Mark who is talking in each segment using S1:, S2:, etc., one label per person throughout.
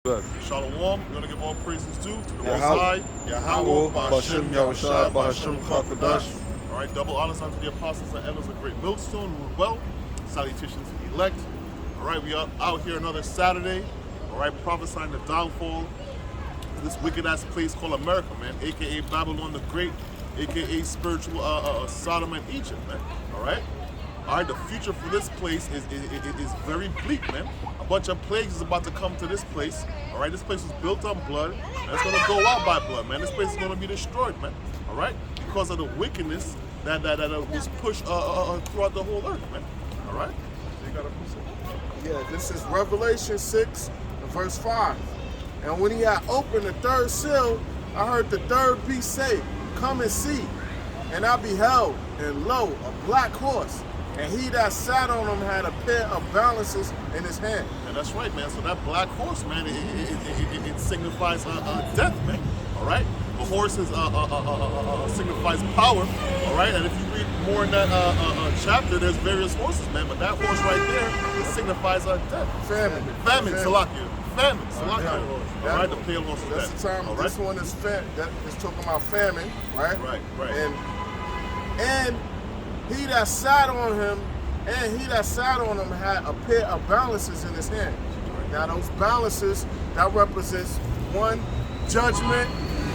S1: Good.
S2: Shalom. We're going to give all praises due to the Most
S1: Yahweh,
S2: High, Yahweh,
S1: Ba'ashem, Yahushua, Ba'ashem, Chakadash.
S2: All right, double honors unto the apostles and elders of Great Millstone, ruled well. Salutations to the elect. All right, we are out here another Saturday. All right, prophesying the downfall of this wicked-ass place called America, man, a.k.a. Babylon the Great, a.k.a. spiritual Sodom and Egypt, man. All right? All right, the future for this place is very bleak, man. A bunch of plagues is about to come to this place. All right, this place was built on blood, and it's gonna go out by blood, man. This place is gonna be destroyed, man. All right, because of the wickedness that was pushed throughout the whole earth, man. All right. So you gotta
S3: Yeah, this is Revelation 6, verse 5. And when he had opened the third seal, I heard the third beast say, "Come and see." And I beheld, and lo, a black horse. And he that sat on him had a pair of balances in his hand.
S2: Yeah, that's right, man. So that black horse, man, it signifies death, man. All right. A horse signifies power. All right. And if you read more in that chapter, there's various horses, man. But that horse right there, it signifies death.
S3: Famine.
S2: Famine, Salakia. Famine, Salakia. All right. The pale horse is
S3: That's
S2: death.
S3: the time.
S2: All right.
S3: This one is that is talking about famine, right?
S2: Right.
S3: And he that sat on him, had a pair of balances in his hand. Now those balances, that represents one, judgment,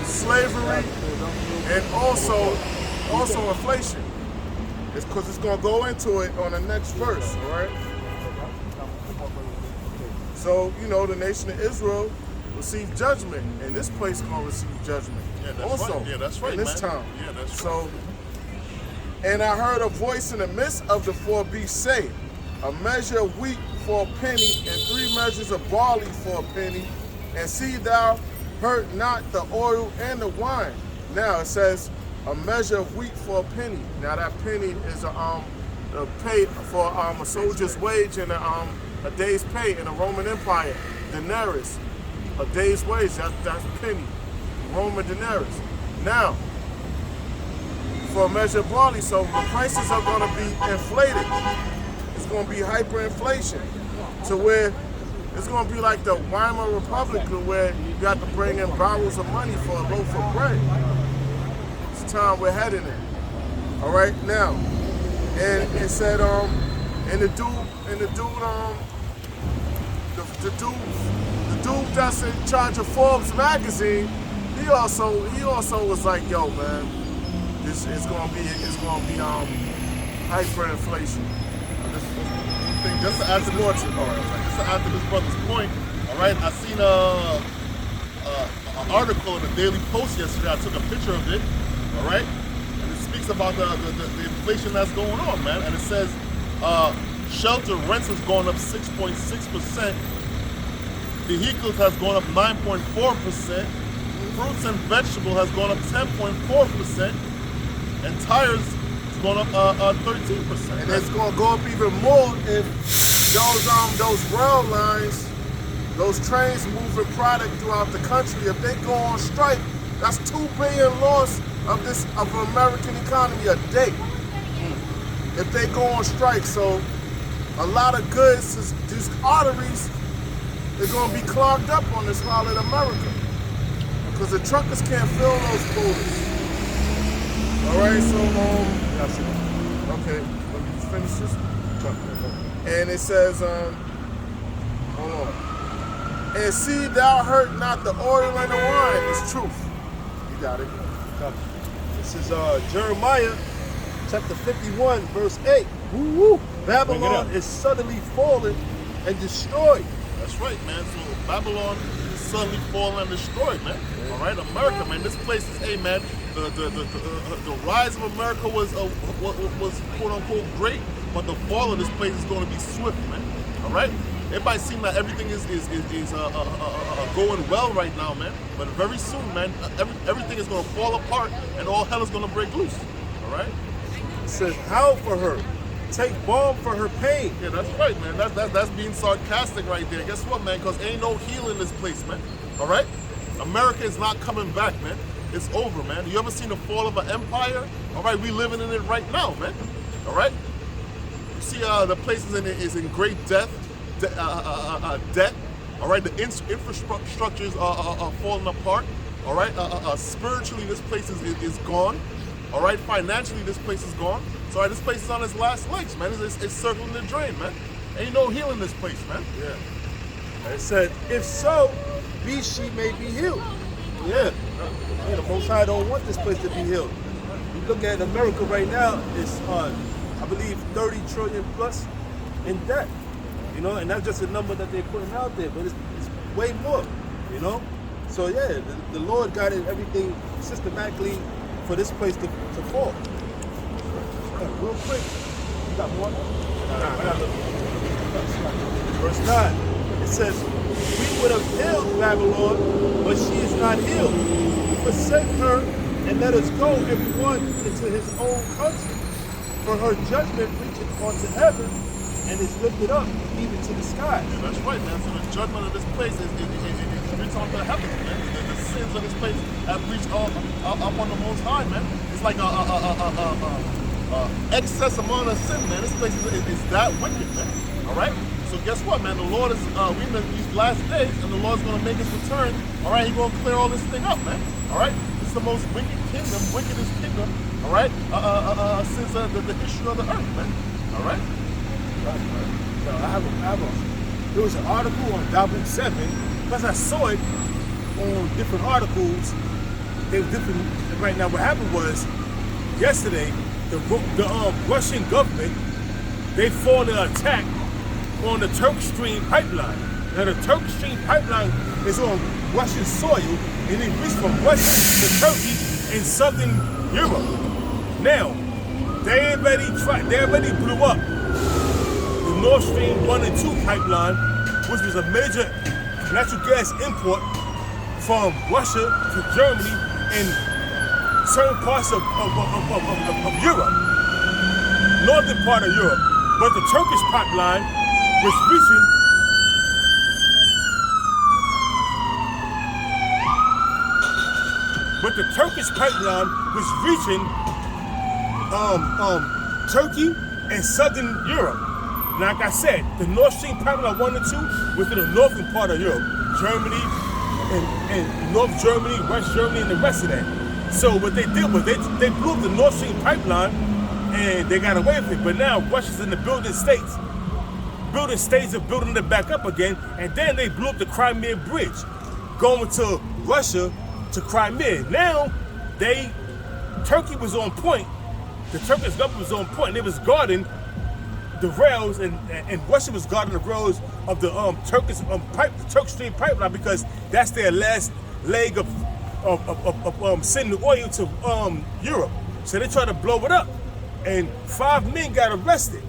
S3: slavery, and also inflation. It's because it's going to go into it on the next verse, all right? So, you know, the nation of Israel received judgment, and this place is going to receive judgment.
S2: Yeah, that's
S3: also,
S2: right. Yeah, that's right,
S3: in this
S2: man.
S3: time.
S2: Yeah, that's
S3: so,
S2: right.
S3: And I heard a voice in the midst of the four beasts say, "A measure of wheat for a penny, and 3 measures of barley for a penny, and see thou hurt not the oil and the wine." Now it says, a measure of wheat for a penny. Now that penny is a pay for a soldier's wage and a day's pay in the Roman Empire. Denarius, a day's wage, that's a penny. Roman denarius. Now, for a measure of barley, so the prices are going to be inflated. It's going to be hyperinflation, to where it's going to be like the Weimar Republic, where you have to bring in barrels of money for a loaf of bread. It's the time we're heading in. All right, now, and it said, the dude that's in charge of Forbes magazine, he also was like, "Yo, man, it's gonna be hyperinflation."
S2: Just to add to this brother's point, all right, I seen an article in the Daily Post yesterday. I took a picture of it, all right, and it speaks about the inflation that's going on, man. And it says shelter rents has gone up 6.6%, vehicles has gone up 9.4%, fruits and vegetable has gone up 10.4%, and tires has gone up 13%.
S3: And it's going to go up even more if those rail lines, those trains moving product throughout the country, if they go on strike, that's $2 billion loss of American economy a day. If they go on strike, so a lot of goods, these arteries, they're going to be clogged up on this solid America, because the truckers can't fill those quotas. All right, so that's it. Okay, let me just finish this. And it says, hold on. "And see thou hurt not the oil and the wine." It's truth. You got it.
S4: This is Jeremiah chapter 51, verse 8. Woo-woo. Babylon is suddenly fallen and destroyed.
S2: That's right, man. So Babylon is suddenly falling and destroyed, man. All right, America, man. This place is, hey, man. The rise of America was quote unquote great, but the fall of this place is going to be swift, man. All right. It might seem like everything is going well right now, man. But very soon, man, everything is going to fall apart and all hell is going to break loose. All right.
S4: It says, "Howl for her, take balm for her pain."
S2: Yeah, that's right, man. That's being sarcastic right there. Guess what, man? Because ain't no healing in this place, man. All right? America is not coming back, man. It's over, man. You ever seen the fall of an empire? All right, we living in it right now, man. All right? You see the place is in great debt. All right, the infrastructures are falling apart. All right, spiritually, this place is gone. All right, financially, this place is gone. So, all right, this place is on its last legs, man. It's circling the drain, man. Ain't no healing this place, man.
S4: Yeah. And it said, if so, she may be healed. Yeah. Yeah, the Most High don't want this place to be healed. You look at America right now, it's I believe 30 trillion plus in debt. You know, and that's just a number that they're putting out there, but it's way more, you know? So yeah, the Lord got everything systematically for this place to fall. Real quick, you got more? Verse 9, it says, we would have healed Babylon, but she is not healed. Forsake her and let us go, everyone, into his own country. For her judgment reacheth unto heaven and is lifted up even to the sky.
S2: Yeah, that's right, man. So the judgment of this place is reached onto the heavens, man. The sins of this place have reached up on the Most High, man. It's like a excess amount of sin, man. This place is that wicked, man. All right. So guess what, man? The Lord is we in these last days, and the Lord's gonna make his return. All right, he's gonna clear all this thing up, man. All right. This is the most wickedest kingdom. All right. Since the history of the earth, man. All right.
S4: There was an article on Double 7, because I saw it on different articles. They were different. Right now, what happened was yesterday, the Russian government, they fought an attack on the Turkish Stream pipeline. Now, the Turkish Stream pipeline is on Russian soil, and it reached from Russia to Turkey in southern Europe. Now, they already blew up the Nord Stream 1 and 2 pipeline, which was a major natural gas import from Russia to Germany and certain parts of Europe, northern part of Europe. But the Turkish pipeline was reaching Turkey and southern Europe. Like I said, the Nord Stream pipeline 1 and 2 was in the northern part of Europe, Germany and North Germany, West Germany, and the rest of that. So what they did was they blew up the Nord Stream pipeline and they got away with it. But now Russia's in the building states are building it back up again, and then they blew up the Crimea Bridge, going to Russia to Crimea. Now Turkey was on point. The Turkish government was on point. They was guarding the rails, and Russia was guarding the rails of the Turkish Stream pipeline, because that's their last leg of sending oil to Europe. So they tried to blow it up, and 5 men got arrested.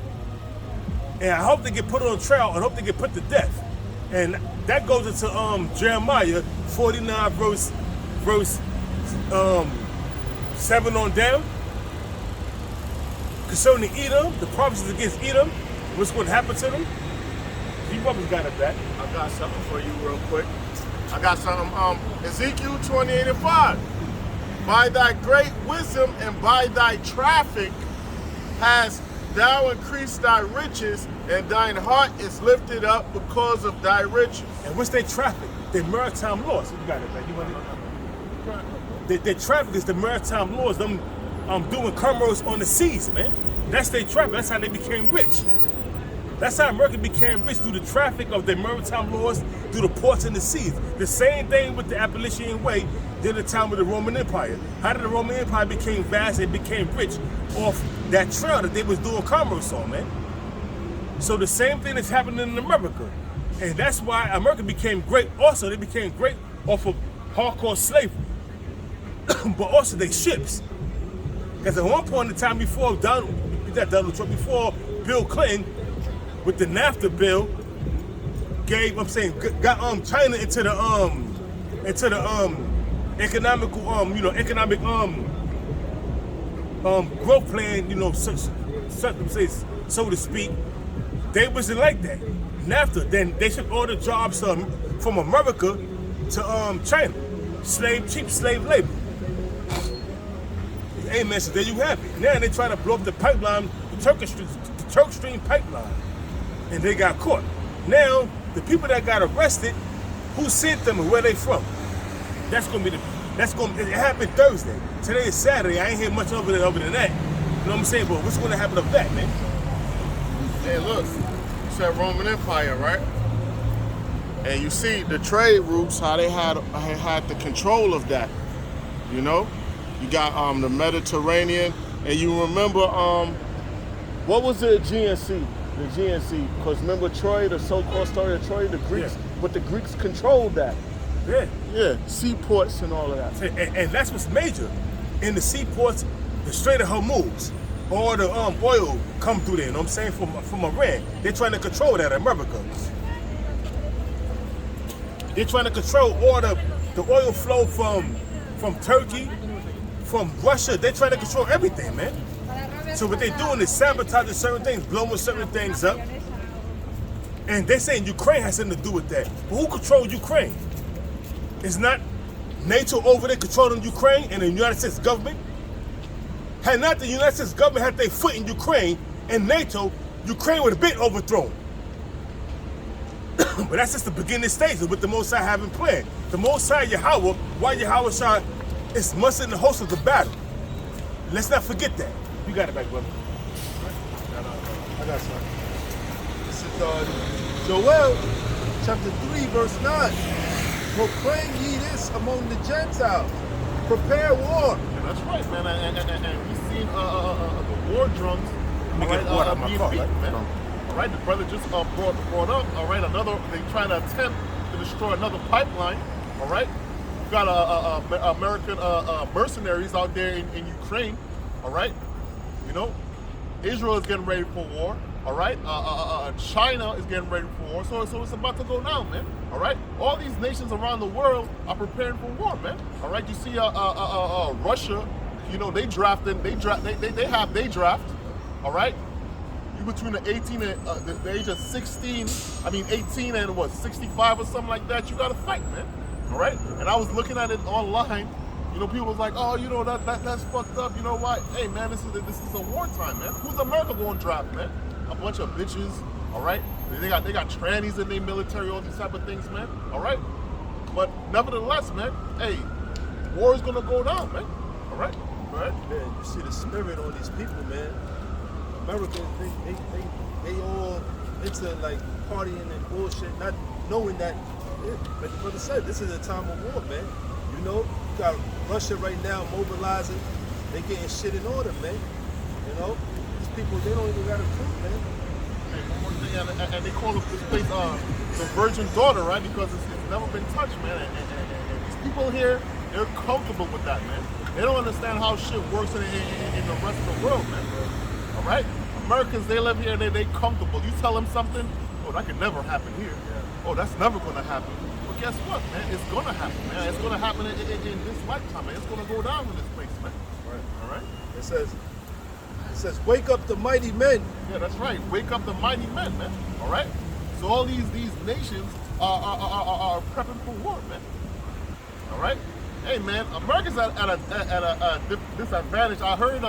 S4: And I hope they get put on trial, and hope they get put to death. And that goes into Jeremiah 49 verse 7 on down. Concerning Edom, the prophecies against Edom, what's going to happen to them? You brothers got it back.
S3: I got something for you real quick. I got something, Ezekiel 28 and 5. By thy great wisdom and by thy traffic hast thou increased thy riches, and thine heart is lifted up because of thy riches.
S4: And what's their traffic? Their maritime laws. You got it back. You want it? Their traffic is the maritime laws. Them doing commerce on the seas, man. That's their traffic. That's how they became rich. That's how America became rich, through the traffic of their maritime laws, through the ports and the seas. The same thing with the Appalachian Way did at the time of the Roman Empire. How did the Roman Empire became vast and became rich off that trail that they was doing commerce on, man? So the same thing is happening in America. And that's why America became great. Also, they became great off of hardcore slavery. But also their ships. Because at one point in time before Donald Trump, before Bill Clinton, with the NAFTA bill, got China into the economic growth plan, so to speak. They wasn't like that. NAFTA, then they shipped all the jobs from America to China. Cheap slave labor. Amen. So there you have it. Now they try to blow up the pipeline, the Turkish Stream pipeline, and they got caught. Now the people that got arrested Who sent them and where they from? It happened Thursday. Today is Saturday. I ain't hear much over than that. You know what I'm saying? But what's gonna happen to that, man?
S3: Hey, look, you said Roman Empire, right? And you see the trade routes, how they had the control of that. You know, you got the Mediterranean, and you remember what was the GNC? The GNC, because remember Troy, the so-called story of Troy, the Greeks, but the Greeks controlled that.
S4: Yeah.
S3: Yeah, seaports and all of that.
S4: And that's what's major. In the seaports, the Strait of Hormuz, all the oil come through there, you know what I'm saying, from Iran. They're trying to control that, America. They're trying to control all the oil flow from Turkey, from Russia. They're trying to control everything, man. So what they're doing is sabotaging certain things, blowing certain things up. And they're saying Ukraine has something to do with that. But who controls Ukraine? It's not NATO over there controlling Ukraine and the United States government. Had not the United States government had their foot in Ukraine and NATO, Ukraine would have been overthrown. But that's just the beginning stage of what the Most High having planned. The Most High Yahweh, why Yahweh Shah is mustering the host of the battle. Let's not forget that. You got it back, brother.
S5: I got something. This is Joel, chapter 3, verse 9. Proclaim ye this among the Gentiles. Prepare war.
S2: Yeah, that's right, man. And we've seen the war drums
S4: me get water out my
S2: being
S4: car,
S2: beaten,
S4: right?
S2: man. All right, the brother just brought up, all right, they trying to attempt to destroy another pipeline, all right? We've got American mercenaries out there in Ukraine, all right? You know, Israel is getting ready for war, all right? China is getting ready for war, so it's about to go down, man, all right? All these nations around the world are preparing for war, man, all right? You see Russia, you know, they draft, all right? You between the 18 and the age of 18 and what, 65 or something like that, you gotta fight, man, all right? And I was looking at it online. You know, people was like, oh, you know, that's fucked up. You know what? Hey, man, this is a wartime, man. Who's America going to draft, man? A bunch of bitches, all right? They got trannies in their military, all these type of things, man, all right? But nevertheless, man, hey, war is going to go down, man, all right? All right?
S5: Man, you see the spirit on these people, man. Americans, they all into like partying and bullshit, not knowing that, like the brother said, this is a time of war, man. You know, you got Russia right now mobilizing. They getting shit in order, man. You know, these people, they don't even got a clue, man.
S2: And they call this place the Virgin Daughter, right? Because it's never been touched, man. And these people here, they're comfortable with that, man. They don't understand how shit works in the rest of the world, man. All right? Americans, they live here, they comfortable. You tell them something, oh, that could never happen here. Oh, that's never going to happen. But guess what, man? It's going to happen, man. It's going to happen in this lifetime, man. It's going to go down in this place, man.
S5: Right.
S2: All right?
S5: It says, wake up the mighty men.
S2: Yeah, that's right. Wake up the mighty men, man. All right? So all these nations are prepping for war, man. All right? Hey, man, America's at a disadvantage. I heard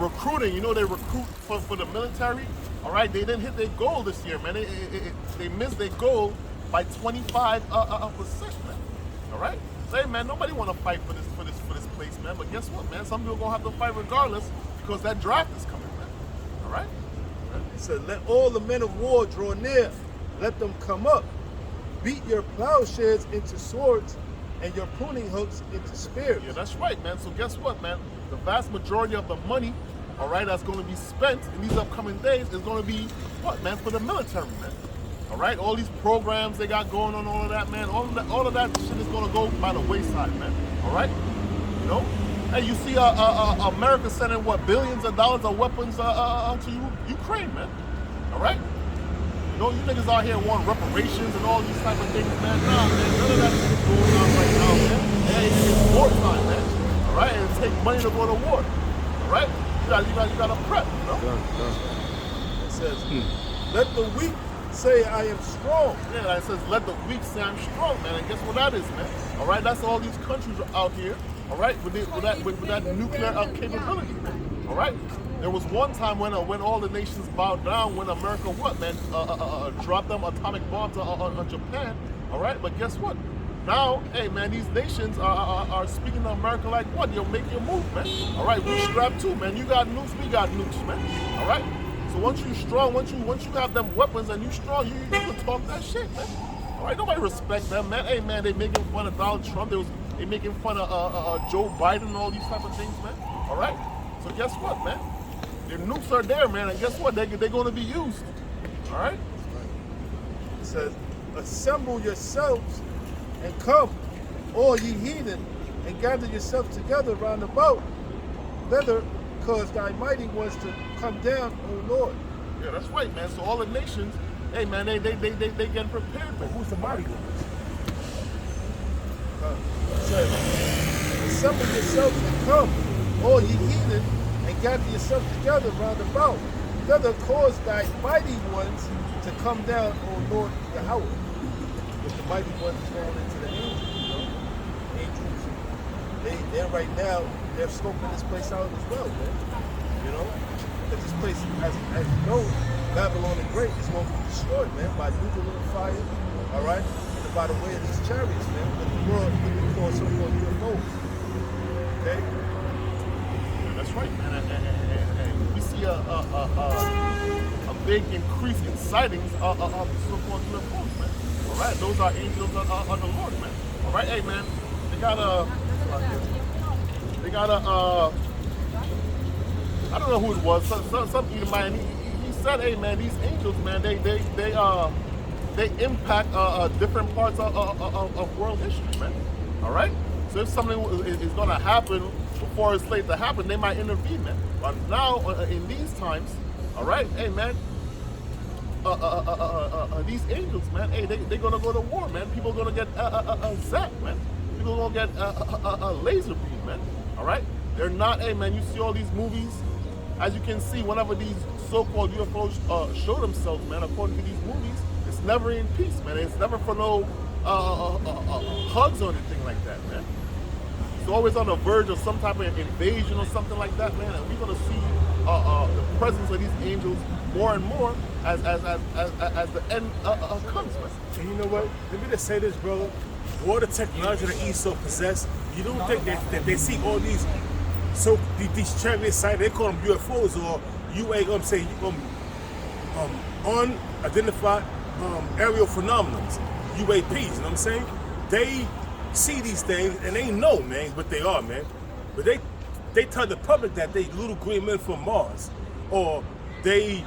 S2: recruiting, you know, they recruit for the military. All right? They didn't hit their goal this year, man. They missed their goal by 25%, man. All right? Say, man, nobody want to fight for this place, man. But guess what, man? Some people gonna have to fight regardless because that draft is coming, man. All right?
S5: It said, let all the men of war draw near. Let them come up. Beat your plowshares into swords and your pruning hooks into spears.
S2: Yeah, that's right, man. So guess what, man? The vast majority of the money, all right, that's going to be spent in these upcoming days is going to be what, man? For the military, man. All right, all these programs they got going on, all of that, man. All of that shit is going to go by the wayside, man. All right, you know. Hey, you see, America sending what, billions of dollars of weapons to Ukraine, man. All right. You know, you niggas out here want reparations and all these type of things, man. Nah, man, none of that shit is going on right now, man. Hey, it's wartime, man. All right, and it takes money to go to war. All right, you gotta prep, you know.
S5: It says, let the weak say I am strong.
S2: Yeah, it says let the weak say I'm strong, man. And guess what that is, man? All right, that's all these countries out here. All right, with that nuclear capability, man. All right. There was one time when all the nations bowed down when America dropped them atomic bombs on Japan. All right, but guess what? Now, hey man, these nations are speaking to America like what? You'll make your move, man. All right, we strapped too, man. You got nukes, we got nukes, man. All right. So once you strong, once you have them weapons and you strong, you can talk that shit, man. All right, nobody respect them, man. Hey man, they making fun of Donald Trump. They making fun of Joe Biden and all these type of things, man. All right. So guess what, man? Their nukes are there, man, and guess what? They're going to be used. All right.
S5: It says, assemble yourselves and come, all ye heathen, and gather yourselves together round about, thither cause thy mighty ones to come down, O Lord.
S2: Yeah, that's right, man. So all the nations, hey man, they getting prepared, man.
S4: Who's the mighty ones?
S5: It says, assemble yourselves and come, all ye heathen, and gather yourselves together round about, thither cause thy mighty ones to come down, O Lord Yahweh. With the mighty ones going into the angels, you know? Angels. They're right now, they're scoping this place out as well, man. You know? Because this place, as you know, Babylon the Great is going to be destroyed, man, by nuclear fire, all right? And by the way of these chariots, man, with the world, what we call so-called UFOs. Okay?
S2: That's right, man. And we see a big increase in sightings of so-called UFOs, man. All right, those are angels of the Lord, man. All right, hey, man, they got I don't know who it was, some Edomite. He said, hey, man, these angels, man, they impact different parts of world history, man. All right, so if something is going to happen before it's late to happen, they might intervene, man. But now, in these times, all right, hey, man, these angels, man, hey, they're gonna go to war, man. People are gonna get zapped, man. People are gonna get a laser beam, man. All right, they're not. Hey, man, you see all these movies. As you can see, whenever these so-called UFOs show themselves, man, according to these movies, it's never in peace, man. It's never for no hugs or anything like that, man. It's always on the verge of some type of invasion or something like that, man. And we're gonna see the presence of these angels more and more as the end comes, man.
S4: And you know what? Let me just say this, brother. All the technology that Esau possess, you don't think that they see all these these chariot sites, they call them UFOs or unidentified aerial phenomena, UAPs, you know what I'm saying? They see these things and they know, man, what they are, man. But they tell the public that they little green men from Mars, or they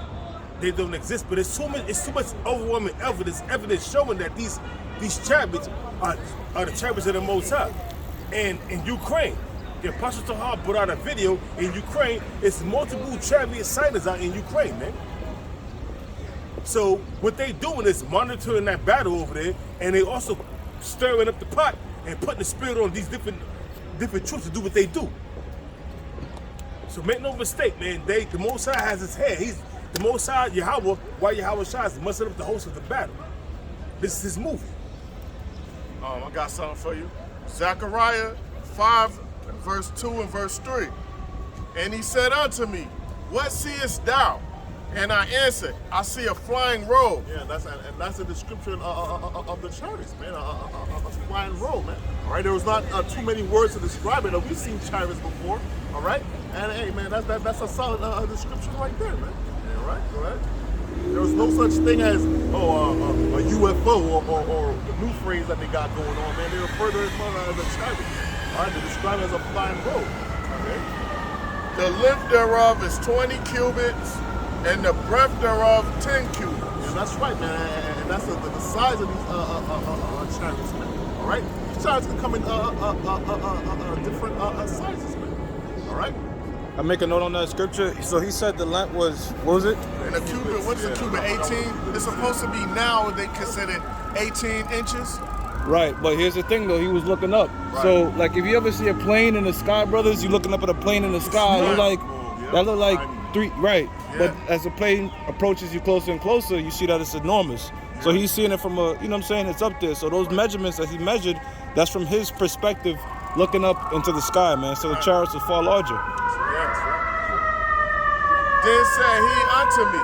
S4: don't exist. But it's too much overwhelming evidence showing that these chariots are the chariots of the Most High. And in Ukraine, the Apostle Tahar put out a video in Ukraine. It's multiple chariot sightings out in Ukraine, man. So what they doing is monitoring that battle over there, and they also stirring up the pot and putting the spirit on these different troops to do what they do. So make no mistake, man. The Most High has his hand. He's the Most High, Yahweh. Why Yahweh Shai is mustered up the host of the battle. This is his movie.
S3: I got something for you. Zechariah 5, verse 2 and verse 3. And he said unto me, what seest thou? And I answered, I see a flying robe.
S2: Yeah, that's a description of the chariots, man. A flying robe, man. All right, there was not too many words to describe it. We've seen chariots before, all right? And hey, man, that's a solid description right there, man. Yeah, right. There was no such thing as a UFO or the new phrase that they got going on, man. They refer to it as a chariot. All right, they describe it as a flying robe. Okay.
S3: The length thereof is 20 cubits, and the breadth thereof 10 cubits.
S2: And that's right, man. And that's the size of these chariots, man. All right, these chariots can come in different sizes, man. All right.
S1: I make a note on that scripture. So he said the length was, what was it?
S3: And a cubit, what's a cubit? 18? It's supposed to be now, they consider 18 inches.
S1: Right, but here's the thing though, he was looking up.
S3: Right.
S1: So like if you ever see a plane in the sky, brothers, you looking up at a plane in the sky, you're like, that look like three, right.
S3: Yeah.
S1: But as the plane approaches you closer and closer, you see that it's enormous. So he's seeing it from a, you know what I'm saying, it's up there. So those measurements that he measured, that's from his perspective, looking up into the sky, man. So the chariots are far larger.
S3: Yes. Then said he unto me,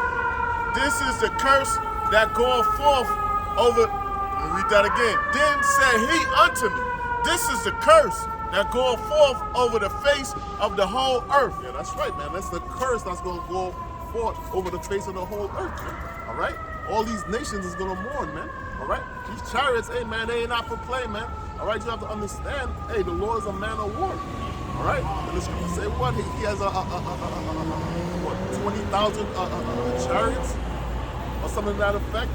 S3: this is the curse that goeth forth over, let me read read that again. Then said he unto me, this is the curse that goeth forth over the face of the whole earth.
S2: Yeah, that's right, man. That's the curse that's going to go forth over the face of the whole earth, man. All right? All these nations is going to mourn, man. All right? These chariots, hey, man, they ain't not for play, man. All right? You have to understand, hey, the Lord is a man of war. All right? And the scripture say what? He has what, 20,000 chariots or something to that effect.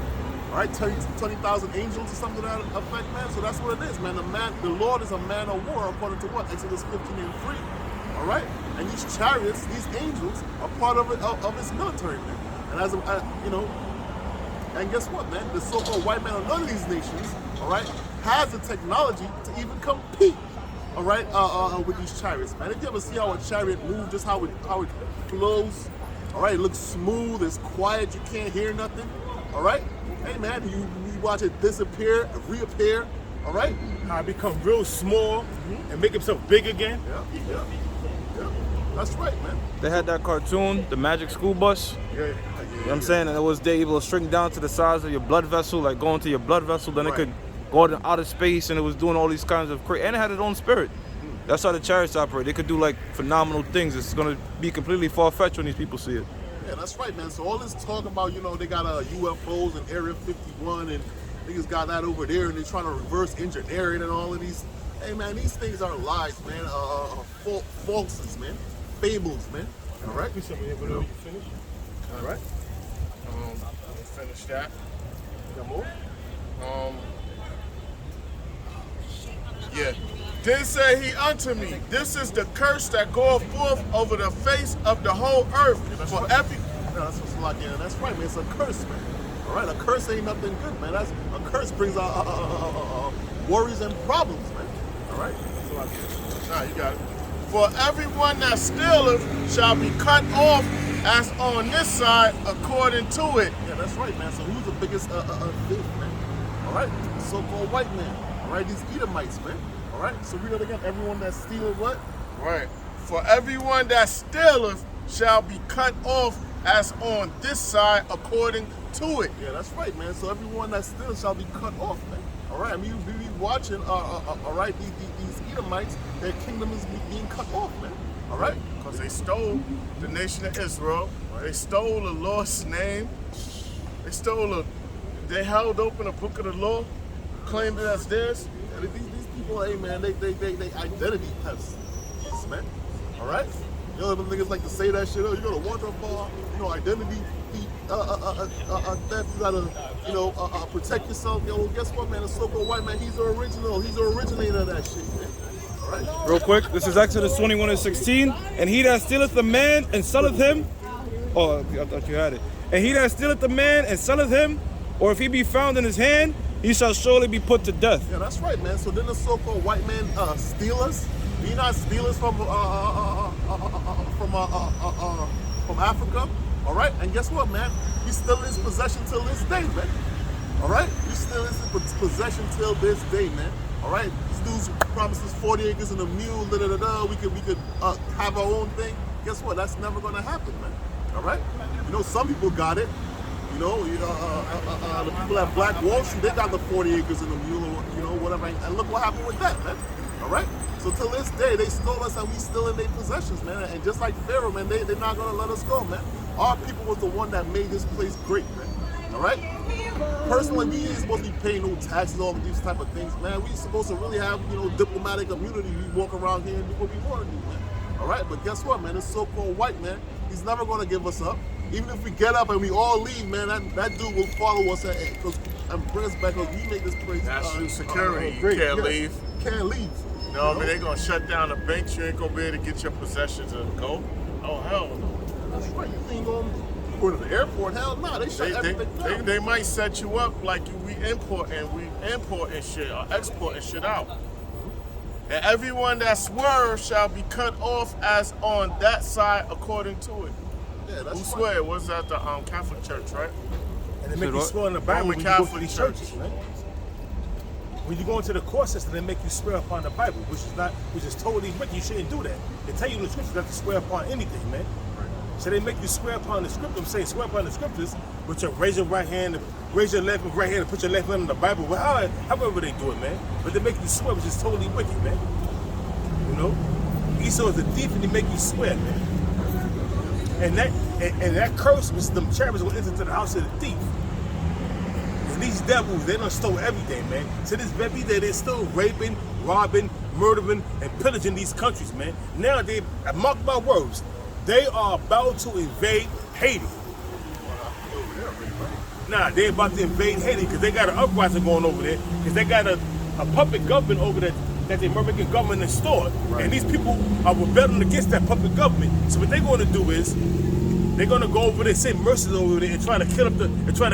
S2: All right, 20,000 angels or something to that effect, man. So that's what it is, man. The Lord is a man of war, according to what? Exodus 15:3. All right, and these chariots, these angels, are part of it of his military, man. And as you know, and guess what, man? The so-called white man of none of these nations, all right, has the technology to even compete, all right, with these chariots, man. If you ever see how a chariot moves, just how it flows, all right, it looks smooth, it's quiet, you can't hear nothing, all right. Hey man, you watch it disappear, reappear, all right?
S4: How it become real small and make himself big again.
S2: Yeah. That's right, man.
S1: They had that cartoon, the Magic School Bus.
S2: Yeah.
S1: You know what I'm saying? And it was they able to shrink down to the size of your blood vessel, like going to your blood vessel. Then it
S2: Right.
S1: could go out in outer space, and it was doing all these kinds of crazy. And it had its own spirit. That's how the chariots operate. They could do like phenomenal things. It's gonna be completely far-fetched when these people see it.
S2: Yeah, that's right, man. So all this talk about, you know, they got UFOs and Area 51 and niggas got that over there and they're trying to reverse engineer it and all of these. Hey, man, these things are lies, man. Falses, man. Fables, man. All right?
S4: You said whenever you finish.
S3: All right. Finish that.
S4: Got more?
S3: Yeah. Then said he unto me, this is the curse that goeth forth over the face of the whole earth.
S2: That's
S3: For
S2: right.
S3: every
S2: No, that's what's like, yeah, that's right, man. It's a curse, man. All right? A curse ain't nothing good, man. That's a curse brings worries and problems, man. All right?
S3: Nah, you got it. For everyone that stealeth shall be cut off as on this side according to it.
S2: Yeah, that's right, man. So who's the biggest thief, man? All right? The so-called white man. All right? These Edomites, man. All right? So read it again. Everyone that steals what?
S3: Right. For everyone that stealeth shall be cut off as on this side according to it.
S2: Yeah, that's right, man. So everyone that steals shall be cut off, man. All right? I mean, you be watching, all right, these Edomites, their kingdom is being cut off, man. All right?
S3: Because they stole the nation of Israel. They stole the Lord's name. They held open a book of the law, claimed it as theirs.
S2: And these people, hey, man, they identity thefts, man. All right? You know, them niggas like to say that shit. Oh, you go to waterfall, you know, identity theft. You gotta, you know, protect yourself. Yo, well, guess what, man? The so-called white man, he's the original. He's the originator of that shit, man. All right?
S1: Real quick, this is Exodus 21:16. And he that stealeth the man and selleth him, oh, I thought you had it. And he that stealeth the man and selleth him, or if he be found in his hand, he shall surely be put to death.
S2: Yeah, that's right, man. So then the so-called white man steal us. He not steal us from Africa. All right? And guess what, man? He's still in his possession till this day, man. All right? He's still in his possession till this day, man. All right? These dudes promised us 40 acres and a mule, we could have our own thing. Guess what? That's never gonna happen, man. All right? You know, some people got it. You know, the people at Black Wall Street, they got the 40 acres and a mule, or, you know, whatever. And look what happened with that, man. All right? So till this day, they stole us and we still in their possessions, man. And just like Pharaoh, man, they're not gonna let us go, man. Our people was the one that made this place great, man. All right? Personally, we ain't supposed to be paying no taxes, all of these type of things, man. We supposed to really have, you know, diplomatic immunity. We walk around here and do what we want to do, man. All right? But guess what, man? This so-called white man, he's never gonna give us up. Even if we get up and we all leave, man, that dude will follow us and bring us back because we make this place
S3: National security.
S2: great.
S3: You can't
S2: Yes.
S3: leave.
S2: Can't leave.
S3: No, I mean, they're going to shut down the banks. You ain't going to be able to get your possessions and go. Oh, hell no.
S2: That's right. You ain't going to go to the airport. Hell no. They shut everything down.
S3: They might set you up like we importing shit or exporting shit out. And everyone that swerves shall be cut off as on that side according to it.
S2: Yeah, that's
S3: Who
S2: right.
S3: swear? Was that the Catholic Church, right?
S4: And they make you
S1: what?
S4: swear in the Bible
S3: Roman
S4: when you go to
S3: Catholic
S4: these
S3: Church.
S4: churches, man. When you go into the court system, they make you swear upon the Bible, which is totally wicked. You shouldn't do that. They tell you in the scriptures not to swear upon anything, man. So they make you swear upon the scripture. I'm saying swear upon the scriptures, but you raise your right hand, raise your left and right hand, and put your left hand on the Bible. Well, however they do it, man. But they make you swear, which is totally wicked, man. You know? Esau is a thief and he make you swear, man. And that curse was them cherubs went into the house of the thief. And these devils, they done stole everything, man. To this very day, they're still raping, robbing, murdering, and pillaging these countries, man. Now they, mark my words, they are about to invade Haiti. Nah, they about to invade Haiti because they got an uprising going over there. Because they got a puppet government over there that the American government installed. Right. And these people are rebelling against that puppet government. So what they're going to do is they're going to go over there, send mercenaries over there, and try to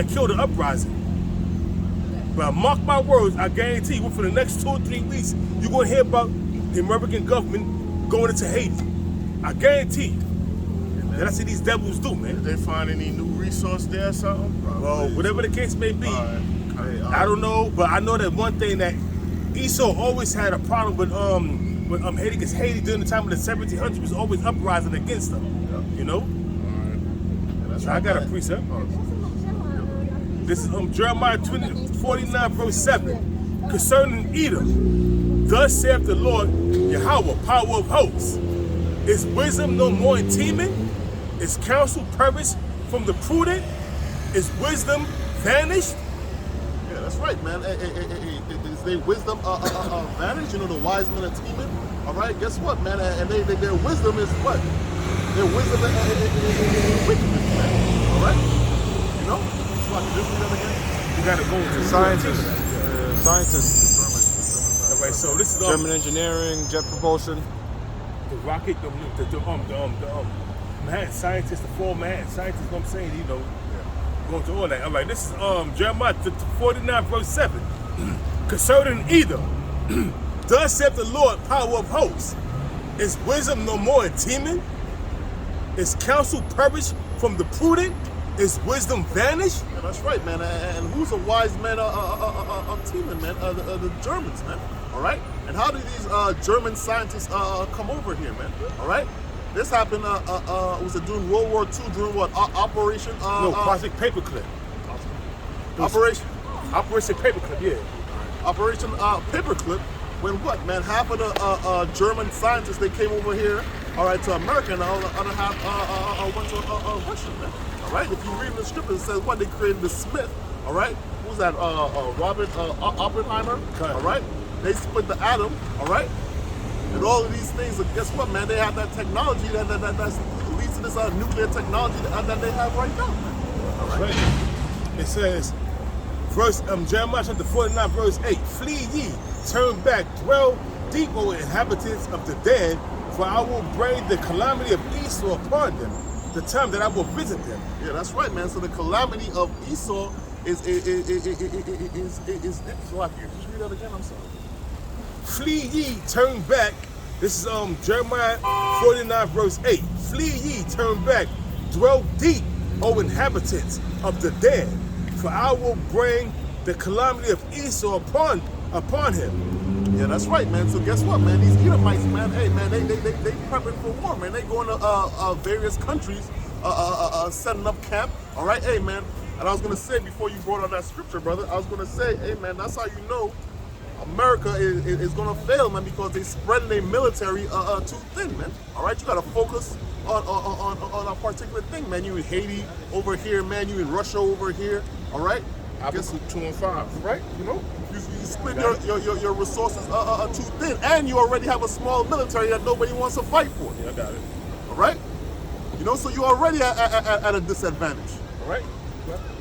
S4: kill the uprising. But mark my words, I guarantee you, for the next 2 or 3 weeks, you're going to hear about the American government going into Haiti. I guarantee you. And that's what these devils do, man.
S2: Did they find any new resource there or something?
S4: Well, whatever the case may be,
S2: Okay.
S4: I don't know, but I know that one thing that Esau always had a problem with Haiti, because Haiti during the time of the 1700s was always uprising against them.
S2: Yeah.
S4: You know?
S2: That's
S4: So I got a precept. This is Jeremiah 49, verse 7. Concerning Edom, thus saith the Lord Yahweh, power of hosts. Is wisdom no more in Teman? Is counsel perished from the prudent? Is wisdom vanished?
S2: Yeah, that's right, man. Is their wisdom vanished? You know, the wise men of Teman. All right, guess what, man? And their wisdom is what? Their wisdom is wickedness, man. All right? You know? So I can just read that again.
S4: You gotta go to
S1: Scientists. Scientists.
S4: All right, so this is
S1: German engineering, jet propulsion.
S4: the rocket, the Manhattan scientists, the 4 Manhattan scientists, you know what I'm saying, you know, going to all that. All right, this is Jeremiah 49, verse 7. Concerning Edom, thus saith the Lord, power of hosts. Is wisdom no more in Teman? Is counsel perished from the prudent? Is wisdom vanished?
S2: Yeah, that's right, man. And who's a wise man of Teman, man? The Germans, man. All right? And how did these German scientists come over here, man? All right? This happened, was it during World War II, during what? Operation?
S4: Project Paperclip.
S2: Operation
S4: Paperclip, yeah.
S2: Operation Paperclip, when what, man? Half of the German scientists, they came over here, all right, to America, and the other half went to Russia, man. All right? If you read in the script, it says what? They created the Smith, all right? Who's that? Robert Oppenheimer,
S4: Okay.
S2: all right? They split the atom, all right? And all of these things, guess what, man? They have that technology that leads to this nuclear technology that they have right now, man. All right?
S4: Right. It says, Jeremiah chapter 49, verse 8, flee ye, turn back, dwell deep, O inhabitants of the dead, for I will bring the calamity of Esau upon them, the time that I will visit them.
S2: Yeah, that's right, man. So the calamity of Esau is so I can just read that again, I'm sorry.
S4: Flee ye, turn back. This is Jeremiah 49, verse 8. Flee ye, turn back, dwell deep, O inhabitants of the dead, for I will bring the calamity of Esau upon him.
S2: Yeah, that's right, man. So guess what, man? These Edomites, man, hey, man, they prepping for war, man. They going to various countries, setting up camp. All right, hey, man. And I was gonna say before you brought on that scripture, brother, I was gonna say, hey, man, that's how you know America is gonna fail, man, because they spreading their military too thin, man. All right, you gotta focus on a particular thing, man. You in Haiti over here, man. You in Russia over here. All right.
S4: Habakkuk 2 and 5.
S2: Right, you know, you split your resources too thin, and you already have a small military that nobody wants to fight for.
S4: Yeah, I got it.
S2: All right, you know, so you're already at a disadvantage. All right.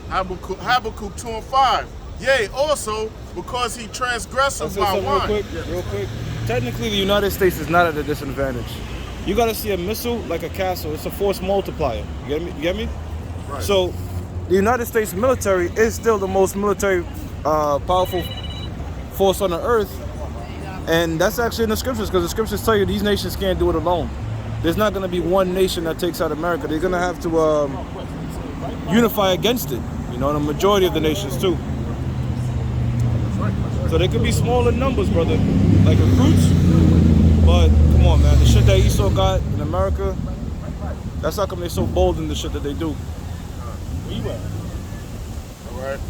S3: Habakkuk 2 and 5. Yea, also because he transgressed
S1: I'll say
S3: my
S1: something
S3: wine.
S1: real quick. Technically, the United States is not at a disadvantage. You got to see a missile like a castle. It's a force multiplier. You get me?
S2: Right.
S1: So, the United States military is still the most military powerful force on the earth, and that's actually in the scriptures, because the scriptures tell you these nations can't do it alone. There's not going to be one nation that takes out America. They're going to have to unify against it. You know, the majority of the nations too. So they could be small in numbers, brother, like recruits. But come on, man, the shit that Esau got in America, That's how come they're so bold in the shit that they do.
S4: Where you at?
S3: All right.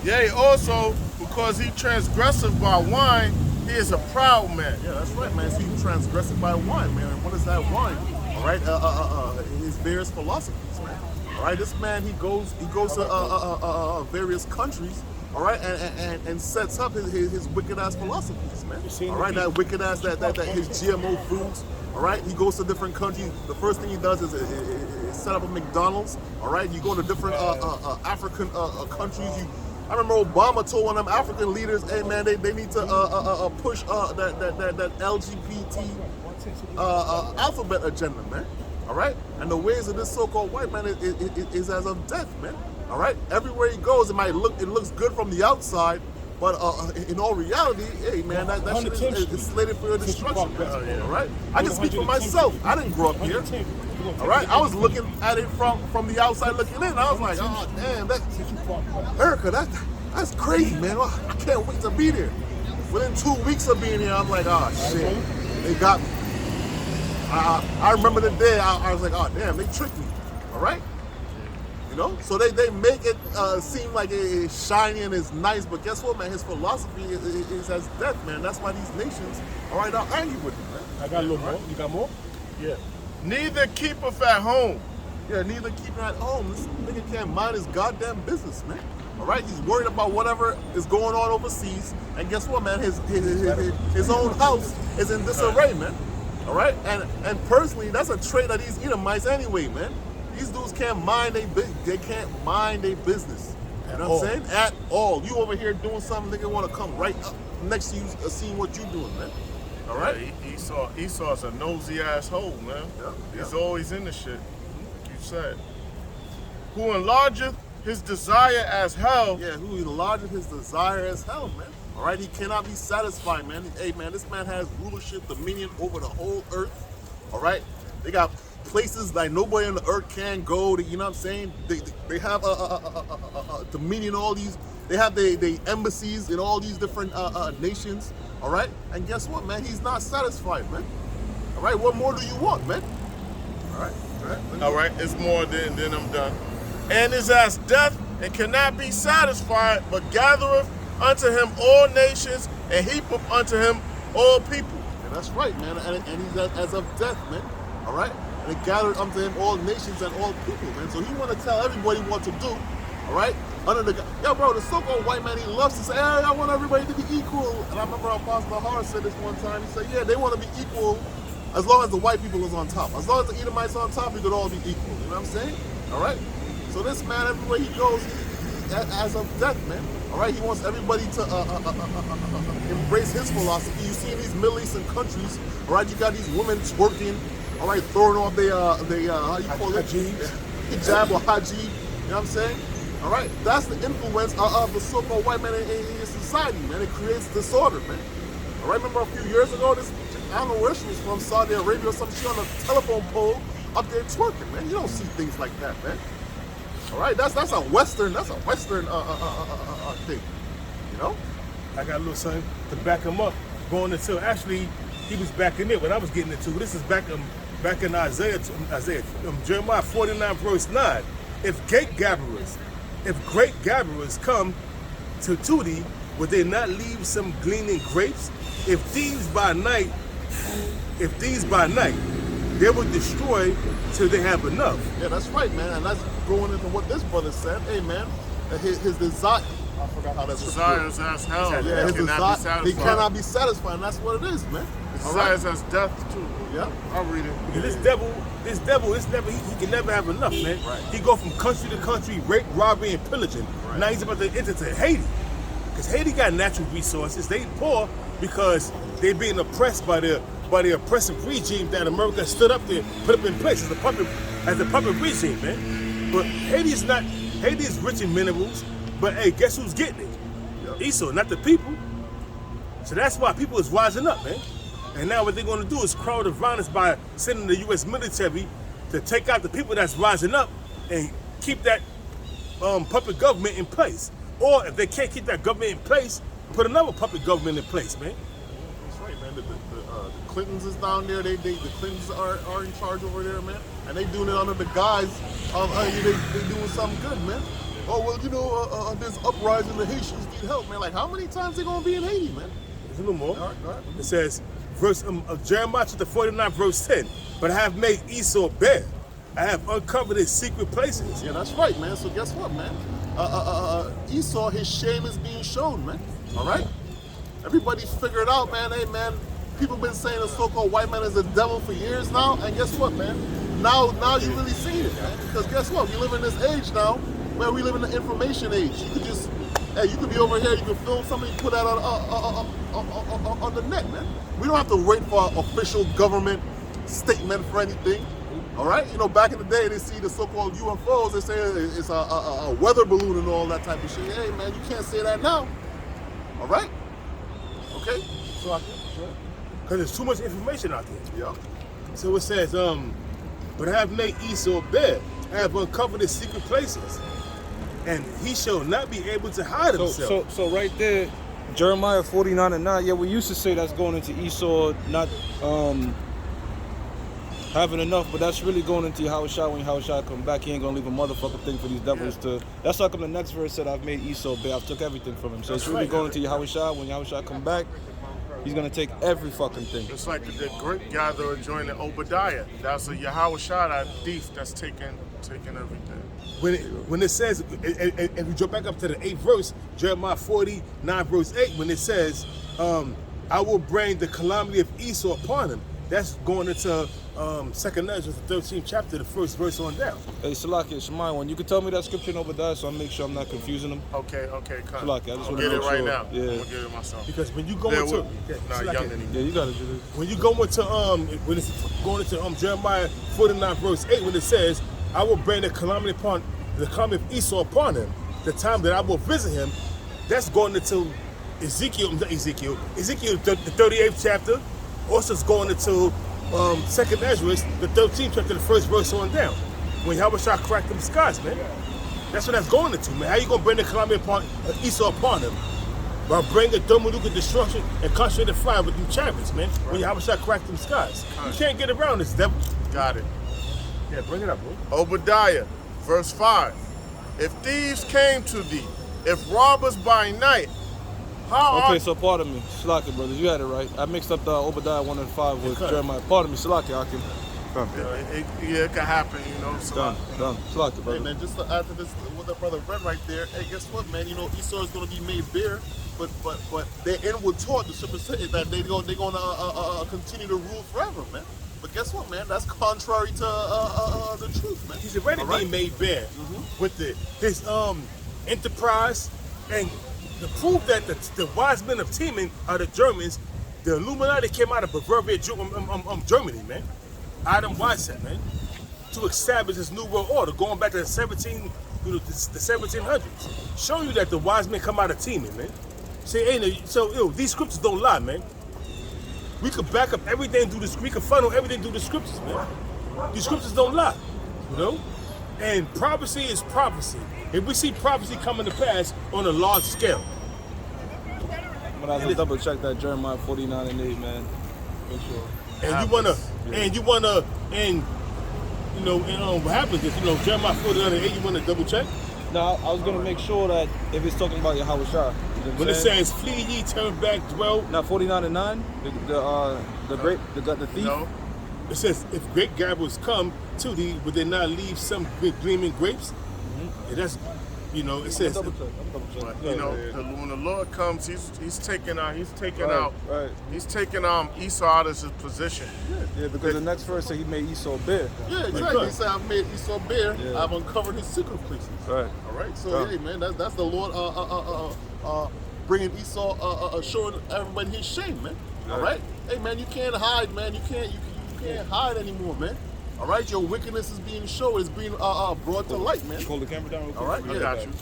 S3: Yea, also, because he transgressive by wine, he is a proud man.
S2: Yeah, that's right, man. So you transgressing by wine, man. And what is that wine? All right, his various philosophies, man. All right, this man he goes to various countries. All right, and sets up his wicked ass philosophies, man. All right, that wicked ass that his GMO foods. All right, he goes to different countries. The first thing he does is set up a McDonald's. All right, you go to different African countries. I remember Obama told one of them African leaders, "Hey man, they need to push that LGBT alphabet agenda, man." All right, and the ways of this so-called white man is as of death, man. All right, everywhere he goes, it looks good from the outside, but in all reality, hey man, that shit is slated for your destruction, man. All right, I can speak for myself. I didn't grow up here. All right, I was looking at it from the outside looking in. I was like, oh damn, Erica, that's crazy, man. I can't wait to be there. Within 2 weeks of being here, I'm like, oh shit, they got me. I remember the day I was like, oh damn, they tricked me. All right, you know. So they make it seem like it's shiny and it's nice, but guess what, man? His philosophy is as death, man. That's why these nations, all right, are angry with him, man.
S4: I got a little more. You got more?
S3: Yeah. Neither keepeth at home.
S2: Yeah, neither keep at home. This nigga can't mind his goddamn business, man. All right, he's worried about whatever is going on overseas, and guess what, man? His own house is in disarray, man. All right, and personally, that's a trait of these Edomites anyway, man. These dudes can't mind they can't mind their business. You know what I'm saying? At all. You over here doing something, nigga want to come right up next to you, seeing what you doing, man. All right.
S3: Yeah, Esau's a nosy asshole, man.
S2: Yeah,
S3: He's always in the shit. You said. Who enlargeth his desire as hell.
S2: Yeah, who enlargeth his desire as hell, man. All right, he cannot be satisfied, man. Hey, man, this man has rulership, dominion over the whole earth. All right, they got places like nobody on the earth can go. You know what I'm saying? They have a dominion. All these, they have the embassies in all these different nations. All right, and guess what, man? He's not satisfied, man. All right, what more do you want, man? All right,
S3: All right, it's more than I'm done. And is as death and cannot be satisfied, but gathereth unto him all nations and heapeth unto him all people.
S2: And that's right, man. And he's as of death, man. All right, and it gathered unto him all nations and all people, man. So he want to tell everybody what to do. All right, under the yo, bro, the so-called white man, he loves to say, hey, I want everybody to be equal. And I remember Apostle Har said this one time. He said, yeah, they want to be equal as long as the white people is on top. As long as the Edomites on top, we could all be equal. You know what I'm saying? All right. So this man, everywhere he goes, as of death, man. All right, he wants everybody to embrace his philosophy. You see in these Middle Eastern countries, all right, you got these women twerking, all right, throwing off their how you call it? Hijab or haji. You know what I'm saying? All right, that's the influence of the so-called white man in society, man. It creates disorder, man. All right, remember a few years ago, this, I don't know where she was from, Saudi Arabia or something, she on a telephone pole up there twerking, man. You don't see things like that, man. All right, that's a Western thing, you know.
S4: I got a little something to back him up. Going into actually, he was backing it when I was getting into. This is back in Isaiah, Jeremiah 49 verse 9. If great gatherers come to thee, would they not leave some gleaning grapes? If these by night, they will destroy till they have enough.
S2: Yeah, that's right, man. And that's going into what this brother said. Hey, man, his desire. I forgot how that's
S3: desires as hell.
S2: Yeah, his desire. He cannot be satisfied. And that's what it is, man.
S3: Desires as death too.
S2: Yeah,
S3: I'll read it.
S4: Because this devil, he can never have enough, man.
S2: Right.
S4: He go from country to country, rape, robbery, and pillaging.
S2: Right.
S4: Now he's about to enter to Haiti. Because Haiti got natural resources. They poor because they being oppressed by the oppressive regime that America stood up there, put up in place as a puppet regime, man. But Haiti is rich in minerals, but hey, guess who's getting it? Yep. Esau, not the people. So that's why people is rising up, man. And now what they're gonna do is crowd the violence by sending the US military to take out the people that's rising up and keep that puppet government in place. Or if they can't keep that government in place, put another puppet government in place, man.
S2: That's right, man. man. The Clintons is down there. The Clintons are in charge over there, man. And they doing it under the guise of they doing something good, man. Oh well, you know, there's uprising. The Haitians need help, man. Like how many times they gonna be in Haiti, man?
S4: There's a little more.
S2: All right.
S4: It says, Jeremiah chapter 49, verse 10. But I have made Esau bare. I have uncovered his secret places.
S2: Yeah, that's right, man. So guess what, man? Esau, his shame is being shown, man. All right? Everybody's figured out, man. Hey, man, people been saying the so-called white man is the devil for years now, and guess what, man? Now you really see it, man. Because guess what? We live in this age now where we live in the information age. You could just, hey, you could be over here, you could film something, put that on the net, man. We don't have to wait for an official government statement for anything. All right, you know, back in the day, they see the so-called UFOs. They say it's a weather balloon and all that type of shit. Hey, man, you can't say that now. All right? Okay?
S4: Because there's too much information out there.
S2: Yeah.
S4: So it says, but I have made Esau bare. I have uncovered his secret places, and he shall not be able to hide himself.
S1: So right there, Jeremiah 49:9. Yeah, we used to say that's going into Esau not having enough, but that's really going into Yahushua. When Yahushua come back, he ain't gonna leave a motherfucking thing for these devils to. That's how come the next verse said, "I've made Esau bare. I've took everything from him." So it's really going into Yahushua. When Yahushua come back, he's gonna take every fucking thing.
S6: It's like the grape gatherer joining Obadiah. That's a Yahushua, that thief that's taking everything.
S4: When it says, if you jump back up to the 8th verse, Jeremiah 49 verse 8, when it says, I will bring the calamity of Esau upon him. That's going into 2nd Ezra, the 13th chapter, the 1st verse on down.
S1: Hey, Salakia, Shemai, when you can tell me that scripture in Obadiah, so I make sure I'm not confusing them.
S6: Okay, come.
S1: Salakia, I just
S6: I'll
S1: want
S6: get
S1: to
S6: it
S1: make
S6: right
S1: sure.
S6: now.
S1: Yeah.
S6: I'm gonna get it myself.
S4: Because when you go
S6: Yeah,
S4: into,
S6: not young anymore.
S1: Yeah, you gotta do this.
S4: when you go into when it's going into Jeremiah 49 verse 8, when it says, I will bring the calamity of Esau upon him, the time that I will visit him, that's going into Ezekiel the 38th chapter. Also it's going into 2nd Ezra, the 13th chapter, the 1st verse on down. When Yahushua cracked them skies, man. That's what that's going into, man. How you gonna bring the calamity of Esau upon him? By bringing Dominuka destruction and concentrated fire with them chariots, man. When Yahushua cracked them skies. You can't get around this, devil.
S6: Got it.
S4: Yeah, bring it up, bro.
S6: Obadiah, verse 5. If thieves came to thee, if robbers by night, how
S1: Okay,
S6: art
S1: so pardon me, Salakia, brothers, you had it right. I mixed up the Obadiah 1 and 5 with Jeremiah. Pardon me, Salakia, Akim.
S6: it can happen, you know. So
S1: Done. Salakia,
S2: Hey,
S1: brother.
S2: man, just to add to this, what the brother read right there, hey, guess what, man? You know, Esau is going to be made bare, but their inward taught, the scripture said that they're going to continue to rule forever, man. But guess what, man? That's contrary to the truth, man.
S4: He's already
S2: All right?
S4: being made bare with his enterprise, and the proof that the wise men of Teman are the Germans. The Illuminati came out of Bavaria, Germany, man. Adam Weishaupt, man, to establish this new world order, going back to the 1700s, showing you that the wise men come out of Teman, man. These scriptures don't lie, man. We could back up everything through this. We could funnel everything through the scriptures, man. These scriptures don't lie, you know. And prophecy is prophecy. If we see prophecy coming to pass on a large scale,
S1: I'm gonna have to double check that Jeremiah 49 and 8, man. Make sure.
S4: what happens is, Jeremiah 49 and 8, you wanna double check?
S1: Now, I was gonna make sure that if it's talking about Yahushua,
S4: When it says, flee ye, turn back, dwell,
S1: now 49 and 9, the thief.
S6: no.
S4: it says, if great gatherers come to thee, would they not leave some gleaming grapes? And that's, it says,
S1: Double check.
S6: But, when the Lord comes, he's taking out
S1: Right.
S6: he's taking Esau out of his position.
S1: Yeah, because the next verse said he made Esau bare.
S2: Yeah, exactly. He said, I've made Esau bare.
S1: Yeah.
S2: I've uncovered his secret places.
S1: Right.
S2: All right. So, hey, man, that's the Lord bringing Esau, showing everybody his shame, man. All right. Hey, man, you can't hide, man. You can't hide anymore, man. All right. Your wickedness is being shown. It's being brought to light, man.
S1: Hold the camera down real quick.
S2: All right.
S6: I got you.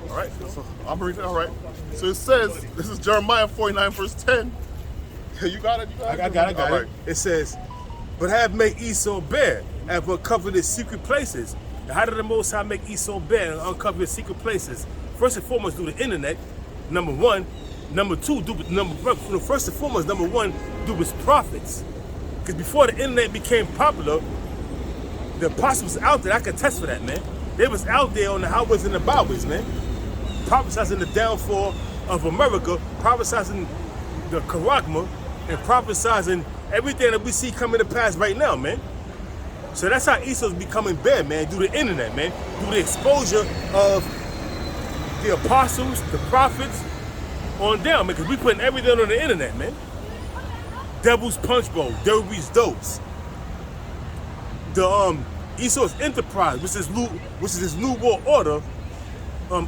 S2: All right. So I'm reading. All right. So it says, this is Jeremiah 49 verse 10. You got it.
S4: I got it.
S2: All right.
S4: It says, but I have made Esau bare, and have uncovered his secret places. And how did the Most High make Esau bare and uncover his secret places? First and foremost, through the internet. Number one, Number two, first and foremost, number one, do with prophets. Because before the internet became popular, the apostles was out there. I can attest for that, man. They was out there on the highways and the byways, man. Prophesizing the downfall of America, prophesizing the charagma, and prophesizing everything that we see coming to pass right now, man. So that's how Esau's becoming bad, man, through the internet, man. Through the exposure of the apostles, the prophets, on down, man, because we putting everything on the internet, man. Devil's Punch Bowl, Derby's Dose. The Esau's Enterprise, which is his New World Order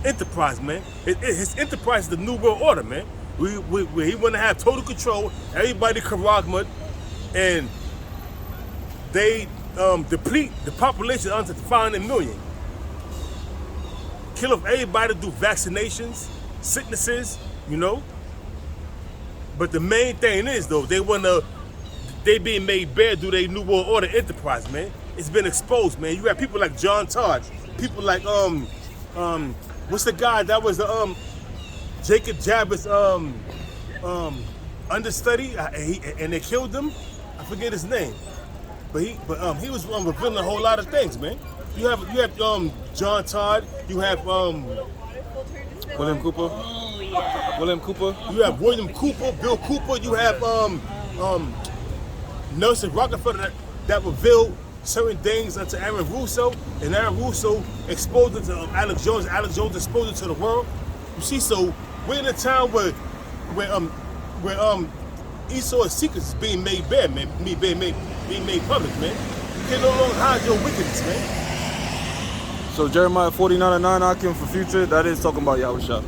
S4: enterprise, man. His enterprise is the New World Order, man. Where he want to have total control, everybody charagma, and they deplete the population under 500 million. Kill off everybody through vaccinations, sicknesses, you know. But the main thing is, though, they being made bare through their New World Order enterprise, man. It's been exposed, man. You got people like John Todd, people like what's the guy that was the Jacob Jabber's understudy, and they killed him. I forget his name, but he was revealing a whole lot of things, man. You have John Todd, you have
S1: William Cooper.
S7: Oh, yeah.
S1: William Cooper.
S4: You have William Cooper, Bill Cooper. You have Nelson Rockefeller that revealed certain things unto Aaron Russo, and Aaron Russo exposed it to Alex Jones. Alex Jones exposed it to the world. You see, so we're in a time where Esau's secrets is being made bare, man, being made public, man. You can no longer hide your wickedness, man.
S1: So Jeremiah 49:9, Akim, for future, that is talking about Yahusha.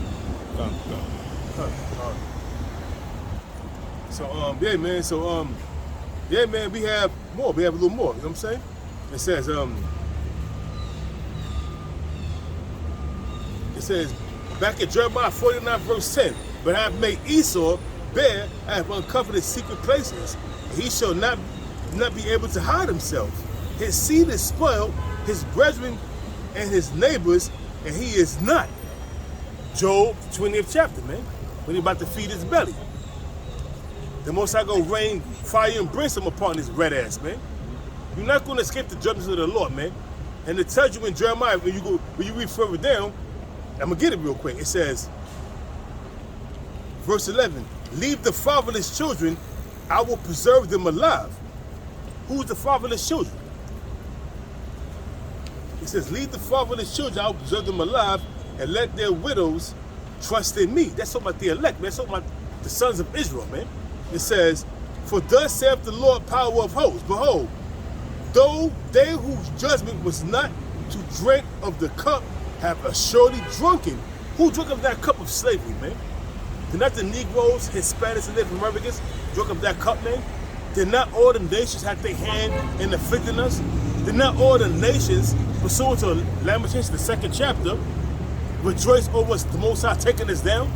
S4: So yeah, man. So yeah, man. We have more. We have a little more. You know what I'm saying? It says back in Jeremiah 49 verse 10. But I have made Esau bare. I have uncovered his secret places. He shall not be able to hide himself. His seed is spoiled. His brethren and his neighbors, and he is not. Job 20th chapter, man. When he about to feed his belly. The Most High gonna rain fire and brimstone upon his red ass, man. You're not gonna escape the judgments of the Lord, man. And it tells you in Jeremiah, when you read further down, I'm gonna get it real quick. It says, verse 11, leave the fatherless children, I will preserve them alive. Who's the fatherless children? It says, leave the fatherless children, I will preserve them alive, and let their widows trust in me. That's talking about the elect, man. That's talking about the sons of Israel, man. It says, for thus saith the Lord, power of hosts, behold, though they whose judgment was not to drink of the cup have assuredly drunken. Who drank of that cup of slavery, man? Did not the Negroes, Hispanics, and Native Americans drink of that cup, man? Did not all the nations have their hand in afflicting us? Did not all the nations, pursuant to Lamentations, the 2nd chapter, rejoice over us, the Most High taking us down?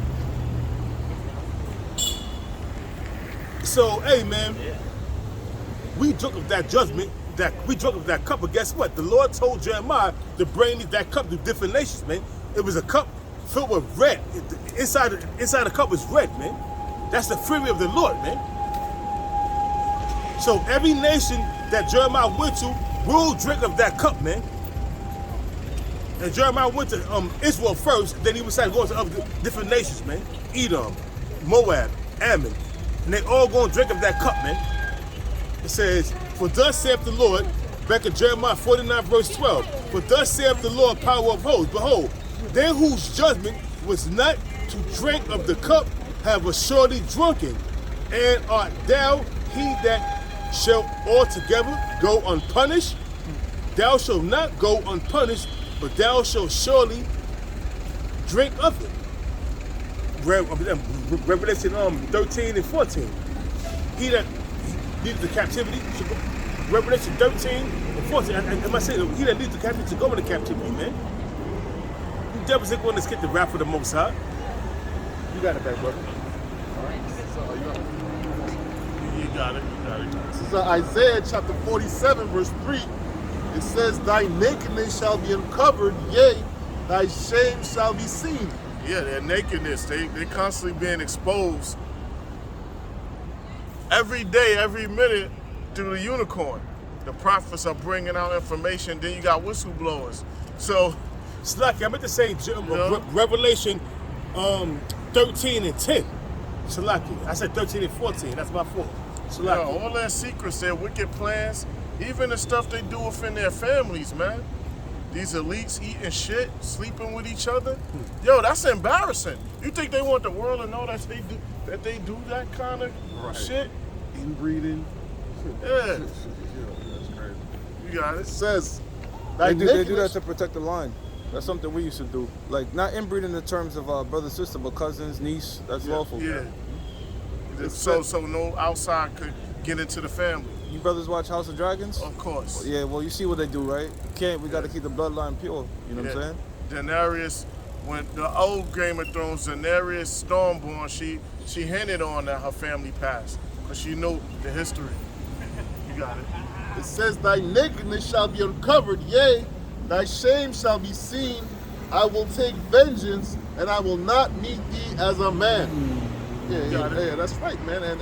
S4: So, hey, man, we drunk of that judgment, we drunk of that cup, but guess what? The Lord told Jeremiah to bring that cup to different nations, man. It was a cup filled with red. Inside the cup was red, man. That's the fury of the Lord, man. So every nation that Jeremiah went to will drink of that cup, man. And Jeremiah went to Israel first, then he was going to other different nations, man. Edom, Moab, Ammon. And they all going to drink of that cup, man. It says, for thus saith the Lord, back in Jeremiah 49 verse 12, for thus saith the Lord, power of hosts, behold, they whose judgment was not to drink of the cup have assuredly drunken, and art thou he that shall altogether go unpunished? Thou shalt not go unpunished, but thou shalt surely drink of it. Revelation 13 and 14. He that leads the captivity should go. Revelation 13 and 14. Am I saying he that leads the captivity should go into captivity, man? You devils ain't going to escape the wrath of the Most High. You got it back, brother.
S2: You got it.
S3: This is Isaiah chapter 47, verse 3. It says, thy nakedness shall be uncovered, yea, thy shame shall be seen.
S6: Yeah, their nakedness. They constantly being exposed every day, every minute through the unicorn. The prophets are bringing out information. Then you got whistleblowers. So,
S4: Slacky, I meant to say
S6: know?
S4: Revelation 13 and 10. Slacky. I said 13 and 14. That's my fault. Slacky.
S6: all their secrets, their wicked plans, even the stuff they do within their families, man. These elites eating shit, sleeping with each other. Yo, that's embarrassing. You think they want the world to know that they do that kind of shit?
S3: Inbreeding.
S6: Yeah.
S3: That's crazy.
S6: You got
S3: It
S6: it.
S3: says,
S1: They do that
S3: nakedness-
S1: to protect the line. That's something we used to do. Like, not inbreeding in terms of brother, sister, but cousins, niece. That's lawful.
S6: Yeah. So no outside could get into the family.
S1: You brothers watch House of Dragons?
S6: Of course.
S1: Yeah, well, you see what they do, right? We got to keep the bloodline pure. You know what I'm saying?
S6: Daenerys, when the old Game of Thrones, Daenerys Stormborn, she hinted on that her family passed, because she knew the history. You got it.
S3: It says, thy nakedness shall be uncovered, yea, thy shame shall be seen. I will take vengeance, and I will not meet thee as a man. Yeah, that's right, man. And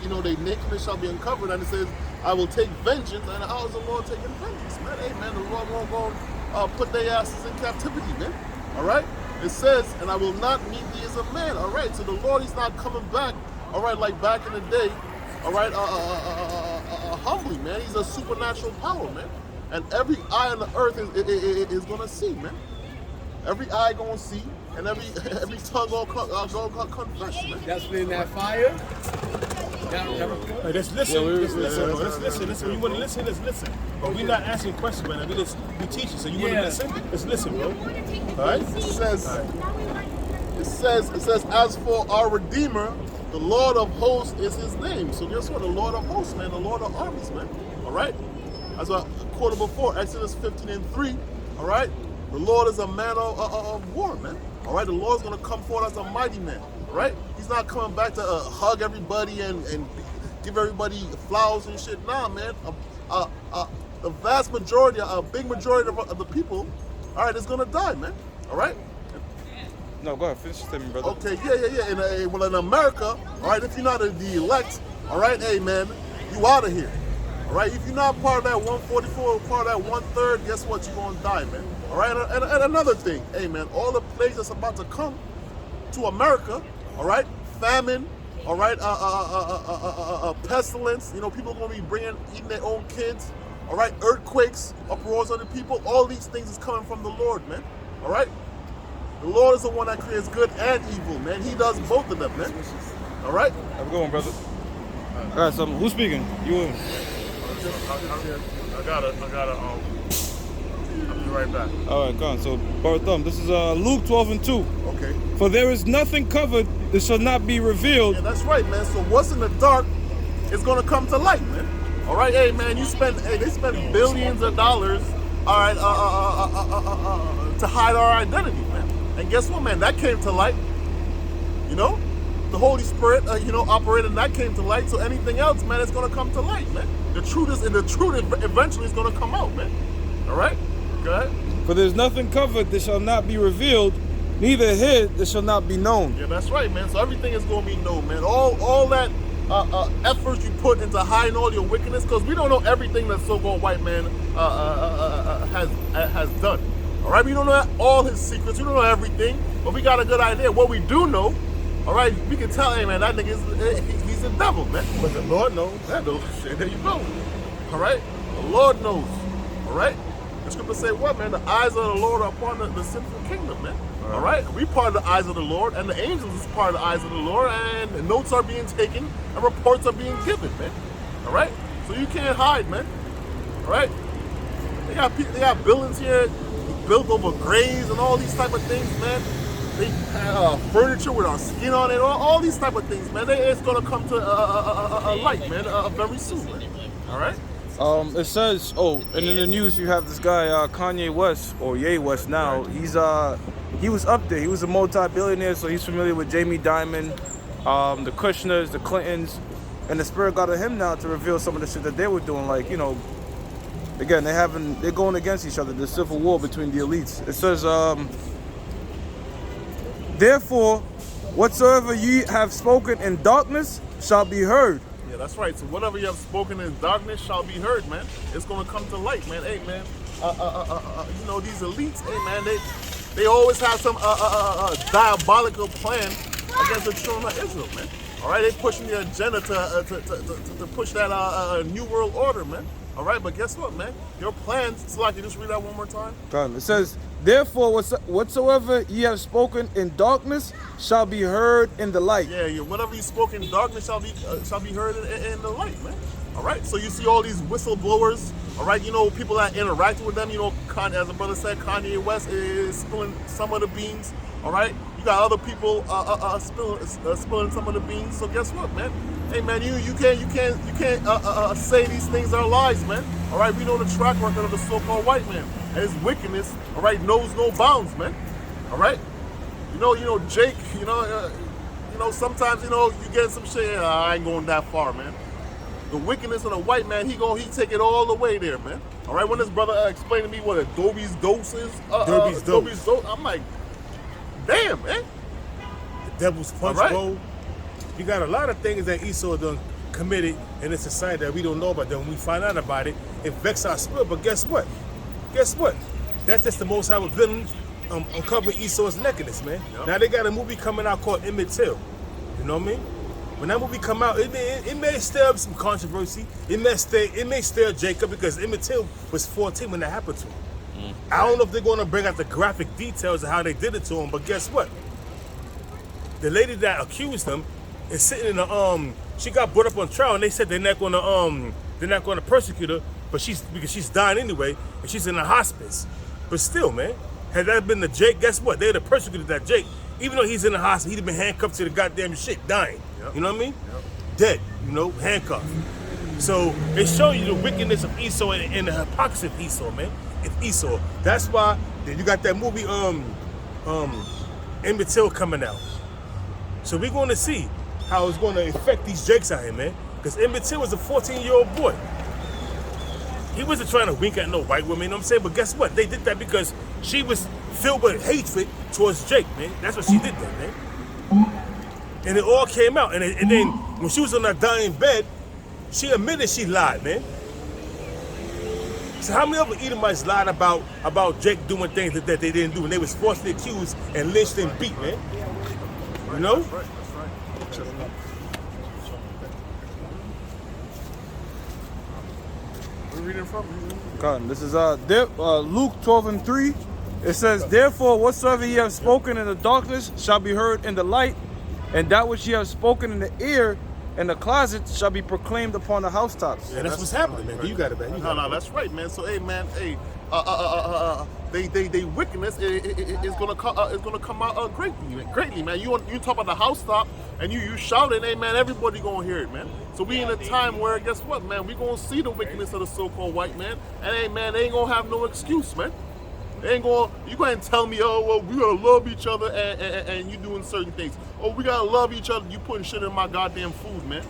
S3: you know, their nakedness shall be uncovered, and it says, I will take vengeance, and how is the Lord taking vengeance, man? Hey, man, the Lord won't go put their asses in captivity, man. All right? It says, and I will not meet thee as a man. All right? So the Lord, he's not coming back, all right, like back in the day, all right, humbly, man. He's a supernatural power, man. And every eye on the earth is going to see, man. Every eye going to see, and every tongue going to confess, man.
S7: That's been that fire.
S4: Hey, let's listen. Let's listen. You want to listen? Let's listen. But we're not asking questions, man. We teaching. So you want to listen? Let's listen, bro.
S3: All right? It says, as for our Redeemer, the Lord of hosts is his name. So guess what? The Lord of hosts, man. The Lord of armies, man. All right? As I quoted before, Exodus 15:3. All right? The Lord is a man of war, man. All right? The Lord's going to come forth as a mighty man. All right? He's not coming back to hug everybody and give everybody flowers and shit. Nah, man. The vast majority, a big majority of the people, all right, is going to die, man. All right?
S1: No, go ahead. Finish the statement, brother.
S3: Okay, yeah. Well, in America, all right, if you're not the elect, all right, hey, man, you out of here. All right, if you're not part of that 144, part of that 1/3, guess what? You're going to die, man. All right, and another thing, hey, man, all the plagues that's about to come to America, all right, famine, all right, pestilence, you know, people are going to be eating their own kids, all right, earthquakes, uproars on the people, all these things is coming from the Lord, man, all right? The Lord is the one that creates good and evil, man. He does both of them, man. All right?
S1: Have a good one, brother. All right, so who's speaking? You in?
S6: I gotta, I'll be right back.
S1: All right, come on. So, Barthum, this is Luke 12:2.
S3: Okay.
S1: For there is nothing covered that shall not be revealed.
S3: Yeah, that's right, man. So what's in the dark is going to come to light, man. All right? Hey, man, they spend billions of dollars, all right, to hide our identity, man. And guess what, man? That came to light. You know? The Holy Spirit, operated, and that came to light. So anything else, man, it's going to come to light, man. The truth eventually is going to come out, man. All right? Go ahead.
S1: For there is nothing covered that shall not be revealed, neither hid that shall not be known.
S3: Yeah, that's right, man. So everything is going to be known, man. All that efforts you put into hiding all your wickedness, because we don't know everything that so-called white man has done. All right, we don't know all his secrets. We don't know everything, but we got a good idea. What we do know, all right, we can tell, hey, man, that nigga he's a devil, man. But the Lord knows. There you go. All right, the Lord knows. All right. The scripture say what, man? The eyes of the Lord are upon the sinful kingdom, man. All right, we part of the eyes of the Lord, and the angels is part of the eyes of the Lord, and notes are being taken, and reports are being given, man. All right, so you can't hide, man. All right, they got buildings here built over graves and all these type of things, man. They have furniture with our skin on it, all these type of things, man. It's gonna come to a light, man, very soon, man. All right.
S1: It says, and in the news you have this guy Kanye West, or Ye West now. He was up there. He was a multi-billionaire, so he's familiar with Jamie Dimon, the Kushners, the Clintons, and the Spirit got of him now to reveal some of the shit that they were doing. Like, you know, again, they're going against each other. The civil war between the elites. It says, therefore, whatsoever ye have spoken in darkness shall be heard.
S2: Yeah, that's right. So whatever you have spoken in darkness shall be heard, man. It's gonna come to light, man. Hey, man. You know, these elites, hey, man, they always have some diabolical plan against the children of Israel, man. All right, they pushing the agenda to push that new world order, man. All right, but guess what, man? Your plans. So, like, you just read that one more time.
S1: It says, therefore, whatsoever ye have spoken in darkness shall be heard in the light.
S2: Yeah, whatever you spoke in darkness shall be heard in the light, man. All right, so you see all these whistleblowers. All right, you know, people that interact with them. You know, as the brother said, Kanye West is spilling some of the beans. All right, you got other people spilling some of the beans. So guess what, man? Hey, man, you can't say these things are lies, man. All right, we know the track record of the so-called white man and his wickedness. All right, knows no bounds, man. All right, you know, Jake. You know, sometimes you get some shit. I ain't going that far, man. The wickedness of the white man, he take it all the way there, man. All right, when this brother explained to me what Adobe's dose is, Adobe's dose, I'm like, damn, man.
S4: The devil's punch bowl. You got a lot of things that Esau done committed in this society that we don't know about. Then when we find out about it, it vexes our spirit. But guess what? That's just the Most High villain uncovering Esau's nakedness, man. Yep. Now they got a movie coming out called Emmett Till. You know what I mean? When that movie come out, it may stir up some controversy. It may stir Jacob because Emmett Till was 14 when that happened to him. I don't know if they're going to bring out the graphic details of how they did it to him, but guess what? The lady that accused him is sitting in the she got brought up on trial, and they said they're not going to persecute her, but because she's dying anyway, and she's in a hospice. But still, man, had that been the Jake, guess what? They'd have persecuted that Jake, even though he's in the hospital. He'd have been handcuffed to the goddamn shit, dying. Yep. You know what I mean? Yep. Dead. You know, handcuffed. So they show you the wickedness of Esau and the hypocrisy of Esau, man. It's Esau. That's why you got that movie Emmett Till coming out. So we're going to see how it's going to affect these Jakes out here, man. Because Emmett Till was a 14-year-old boy. He wasn't trying to wink at no white woman, you know what I'm saying? But guess what? They did that because she was filled with hatred towards Jake, man. That's what she did that, man. And it all came out. And then when she was on that dying bed, she admitted she lied, man. So how many other Edomites lied about Jake doing things that they didn't do when they was falsely accused and lynched and beat, man? You know?
S2: That's right. Where are we reading from?
S1: This is Luke 12:3. It says, therefore, whatsoever ye have spoken in the darkness shall be heard in the light, and that which ye have spoken in the ear in the closet shall be proclaimed upon the housetops.
S4: Yeah, that's what's happening, man. You got it, man.
S2: No, that's right, man. So, hey, man, they wickedness is gonna come out greatly, man. You talk about the housetop and you shouting, hey, man, everybody gonna hear it, man. So we in a time where, guess what, man, we gonna see the wickedness of the so-called white man, and hey, man, they ain't gonna have no excuse, man. They ain't gonna, you gonna tell me, oh, well, we gotta love each other and you doing certain things. Oh, we gotta love each other, you putting shit in my goddamn food, man.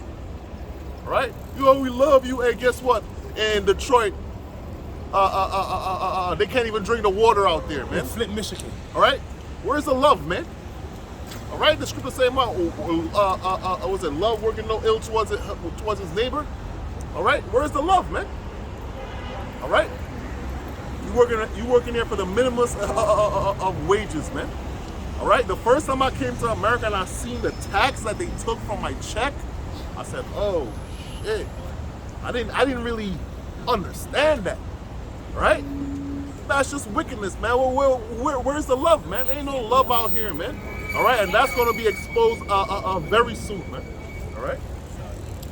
S2: All right? We love you, and guess what? In Detroit, they can't even drink the water out there, man.
S4: In Flint, Michigan.
S2: All right? Where's the love, man? All right? The scripture say, was it love working no ill towards his neighbor? All right? Where's the love, man? All right? You working there for the minimum of wages, man. All right. The first time I came to America and I seen the tax that they took from my check, I said, "Oh shit!" I didn't really understand that. Right? That's just wickedness, man. Where's the love, man? Ain't no love out here, man. All right, and that's gonna be exposed very soon, man. All right.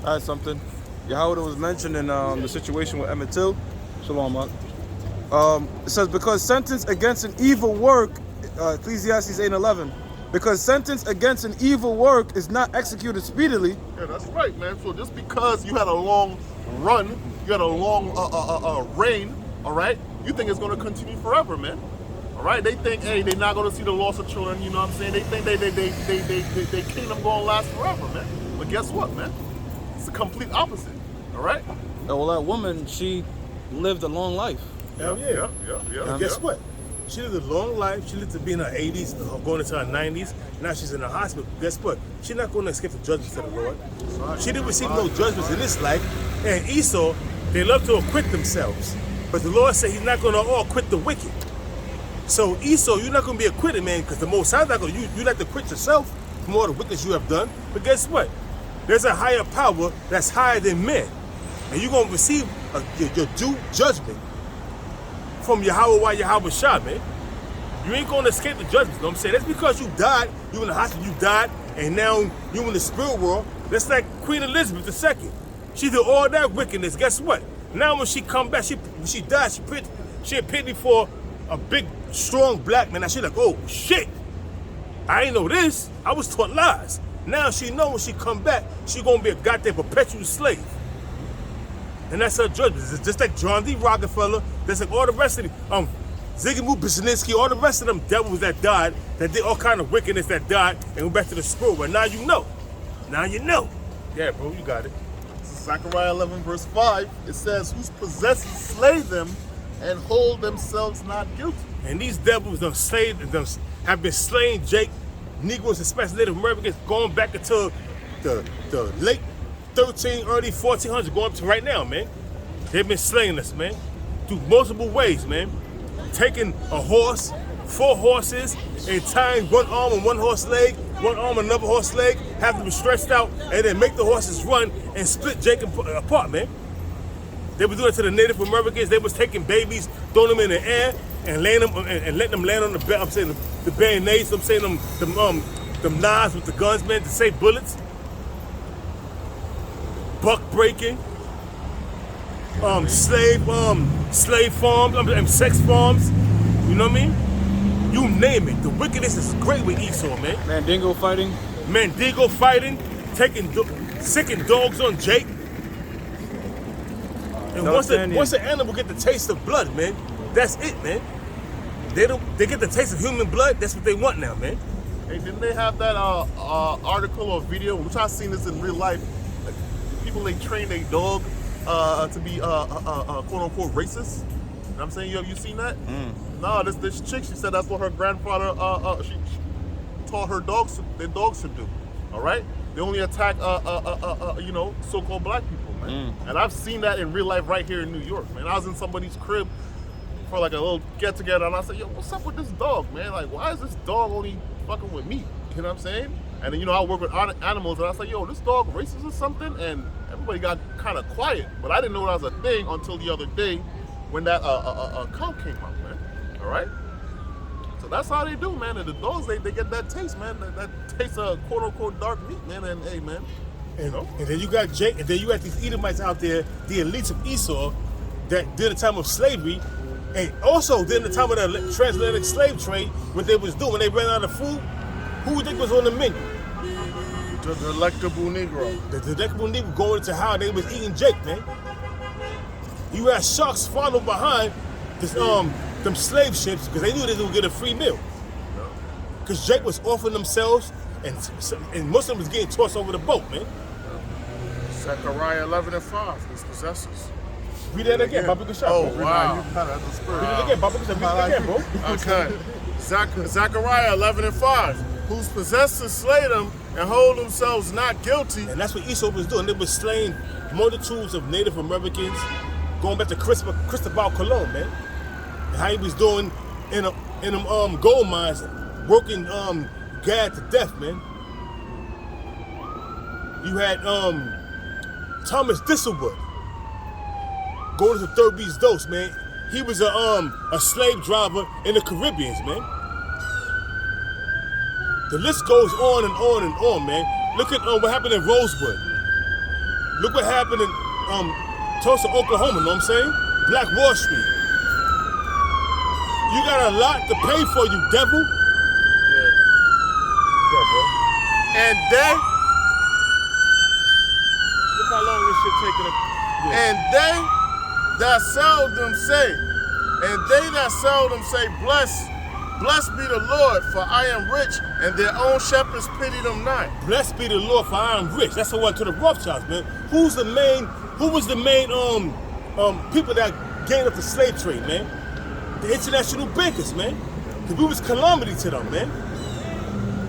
S1: All right, something. Yahweh was mentioned in the situation with Emmett Till. Shalom, Mark. It says, because sentence against an evil work, Ecclesiastes 8:11, because sentence against an evil work is not executed speedily.
S2: Yeah, that's right, man. So just because you had a long run, you had a long reign, all right, you think it's going to continue forever, man. All right, they think, hey, they're not going to see the loss of children, you know what I'm saying? They think they kingdom going to last forever, man. But guess what, man? It's the complete opposite, all right?
S1: Well, that woman, she lived a long life.
S4: Hell yeah.
S2: Yeah.
S4: And guess what? She lived a long life. She lived to be in her 80s, going into her 90s. Now she's in the hospital. Guess what? She's not going to escape the judgments of the Lord. She didn't receive no judgments in this life. And Esau, they love to acquit themselves. But the Lord said he's not going to all acquit the wicked. So Esau, you're not going to be acquitted, man, because the Most High's not going to, you like to acquit yourself from all the wickedness you have done. But guess what? There's a higher power that's higher than men. And you're going to receive your due judgment from Yahweh Shah, man. You ain't going to escape the judgment, you know what I'm saying? That's because you died, you in the hospital, you died, and now you in the spirit world. That's like Queen Elizabeth II. She did all that wickedness. Guess what? Now when she come back, when she died, she appeared before a big, strong black man. Now she like, oh, shit. I ain't know this. I was taught lies. Now she know when she come back, she going to be a goddamn perpetual slave. And that's her judgment. It's just like John D. Rockefeller, just like all the rest of them, Zygmunt Brzezinski, all the rest of them devils that died, that did all kind of wickedness that died and went back to the spirit world. Now you know. Now you know. Yeah, bro, you got it.
S2: Zechariah 11 verse 5, it says, whose possessors slay them and hold themselves not guilty.
S4: And these devils have been slaying Jake, Negroes, especially Native Americans, going back until the late 13, early 1400s, going up to right now, man. They've been slaying us, man, through multiple ways, man. Taking a horse, 4 horses, and tying one arm on one horse leg, one arm on another horse leg, have them stretched out, and then make the horses run and split Jacob apart, man. They were doing it to the Native Americans. They was taking babies, throwing them in the air, and laying them and letting them land on the bed. I'm saying the bayonets. I'm saying them knives with the guns, man, to save bullets. Buck breaking, slave farms, sex farms. You know what I mean? You name it. The wickedness is great with Esau, man.
S1: Mandingo fighting.
S4: Mandingo fighting, sicking dogs on Jake. And once the animal get the taste of blood, man, that's it, man. They get the taste of human blood. That's what they want now, man.
S2: Hey, didn't they have that article or video, which I've seen this in real life? Like, people, they train their dog to be quote unquote racist. You know what I'm saying? You seen that? No, this chick, she said that's what her grandfather she taught her their dogs to do. All right? They only attack so-called black people, man. And I've seen that in real life right here in New York, man. I was in somebody's crib for like a little get together, and I said, yo, what's up with this dog, man? Like, why is this dog only fucking with me? You know what I'm saying? And then, I work with animals, and I was like, yo, this dog racist or something? And everybody got kind of quiet, but I didn't know that was a thing until the other day when that cow came out, man. All right? So that's how they do, man. And the dogs, they get that taste, man. That taste of quote unquote dark meat, man. And hey, man.
S4: And then you got Jake, and then you got these Edomites out there, the elites of Esau, that did the time of slavery, and also during the time of the transatlantic slave trade, what they was doing when they ran out of food, who would think was on the menu?
S6: The delectable Negro.
S4: The delectable Negro going into how they was eating Jake, man. You had sharks following behind this them slave ships because they knew they was gonna get a free meal. Because Jake was offering themselves, and most of them was getting tossed over the boat, man.
S6: Zechariah 11 and 5, whose possessors.
S4: Read that again, Baba Gashar.
S6: Oh, wow.
S2: You kind of have the spirit.
S4: Read it again, Baba Gashar. Read it again, bro.
S6: Okay. Zechariah 11 and 5, whose possessors slay them and hold themselves not guilty.
S4: And that's what Esau was doing. They was slaying multitudes of Native Americans, going back to Cristobal Colon, man. And how he was doing in them gold mines, working Gad to death, man. You had Thomas Disselwood going to Third Beast Dose, man. He was a slave driver in the Caribbeans, man. The list goes on and on and on, man. Look at what happened in Rosewood. Look what happened in Tulsa, Oklahoma, know what I'm saying? Black Wall Street. You got a lot to pay for, you devil. Yeah, bro.
S6: And they,
S4: Look how long this shit taking.
S6: and they that seldom say, Blessed be the Lord, for I am rich, and their own shepherds pity them not.
S4: Blessed be the Lord, for I am rich. That's the one to the Rothschilds, man. Who was the main people that gained up the slave trade, man? the international bankers, man. Because we was calamity to them, man.